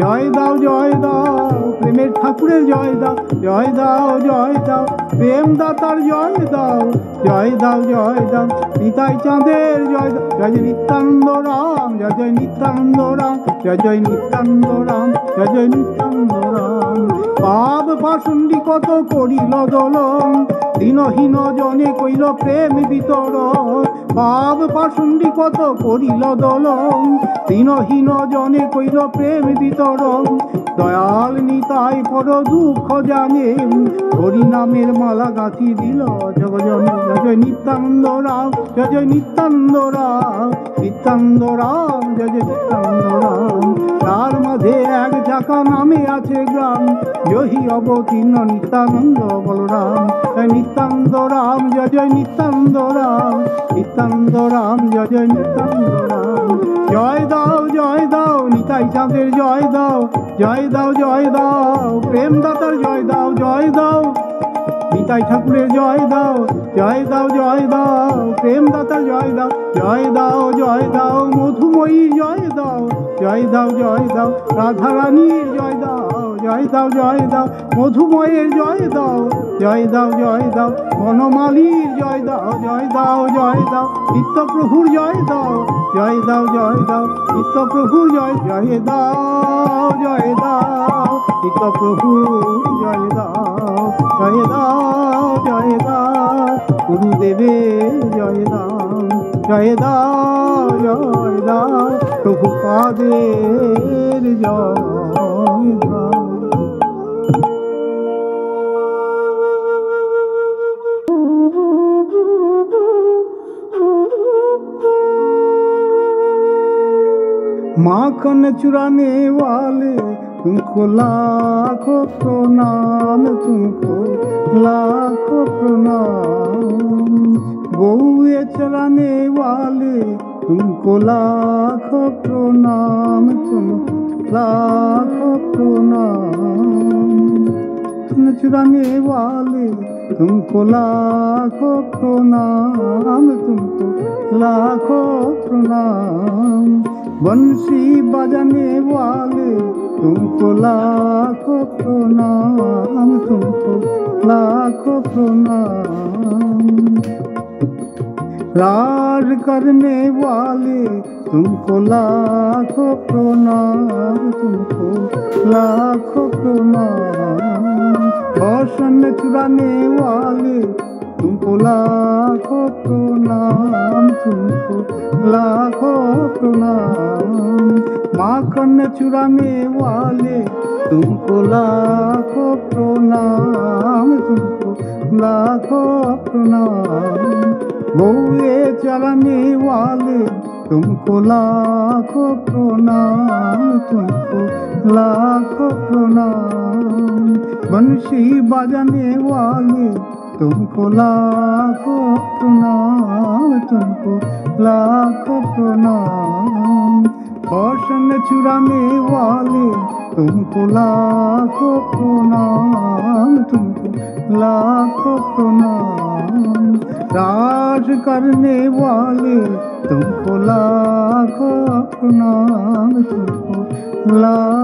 জয় দাও জয় দাও প্রেমের ঠাকুরের জয় দাও, জয় দাও জয় দাও প্রেম দাতার জয় দাও, জয় দাও জয় দাও নিতাই চাঁদের জয় দাও। জয় জয় নিত্যানন্দ রাম, জয় জয় নিত্যানন্দ রাম, জয় জয় নিত্যানন্দ রাম, জয় জয় নিত্যানন্দ রাম। পাপ পাশুন্ডি কত করিল দলন, দীনহীন জনে কইল প্রেম বিতরণ। পাপ পাশুন্ডি কত করিল দলন, দীনহীন জনে কইল প্রেম বিতরণ। দয়াল নিতাই পর দুঃখ জানে, হরি নামের মালা গাঁথি দিল জগজনে। জয় জয় নিত্যানন্দ রাম, জয় জয় নিত্যানন্দ রাম, নিত্যানন্দ রাম, জয় জয় নিত্যানন্দ রাম। তার মাঝে এক ঝাঁকা নামে আছে গ্রাম, জহি অবতীর্ণ নিত্যানন্দ বলরাম। জয় নিত্যানন্দ রাম, জয় জয় নিত্যানন্দ রাম, নিত্যানন্দ রাম, জয় জয় নিত্যানন্দ রাম। জয় দাও নিতাই চাঁদের জয় দাও, জয় দাও জয় দাও প্রেম দাতার জয় দাও, জয় দাও নিতাই ঠাকুরের জয় দাও, জয় দাও জয় দাও প্রেম দাতার জয় দাও, জয় দাও মধুময়ীর জয় দাও, জয় দাও রাধা রানীর জয় দাও, জয় দাও মধুময়ের জয় দাও, জয় দাও বনমালীর জয় দাও, জয় দাও নিত্যপ্রভুর জয় দাও, জয় দাও নিত্যপ্রভুর জয় দাও, নিত্যপ্রভুর জয় দাও, জয় দাও গুরুদেবের জয় দাও, জয় দাও প্রভুপাদের জয় দাও। माखन चुराने वाले तुमको लाखों प्रणाम, तुमको लाखों प्रणाम। गौए चराने वाले तुमको लाखों प्रणाम, तुमको लाखों प्रणाम। माखन चुराने वाले तुमको लाखों प्रणाम, तुमको लाखों प्रणाम। बंसी बजाने वाले तुमको लाखों प्रणाम, तुमको लाखों प्रणाम। राज करने वाले तुमको लाखों प्रणाम, तुमको लाखों प्रणाम। भाषण चुराने वाले तुमको लाखों प्रणाम, तुमको लाखों प्रणाम। माखन चुराने वाले तुमको लाखों प्रणाम, तुमको लाखों प्रणाम। गौए चराने वाले तुमको लाखों प्रणाम, तुमको लाखों प्रणाम। बंसी बजाने वाले तुमको लाखों प्रणाम, तुमको लाखों प्रणाम। भाषण चुराने वाले तुमको लाखों प्रणाम, तुमको लाखों प्रणाम। राज करने वाले तुमको लाखों प्रणाम, तुमको लाखों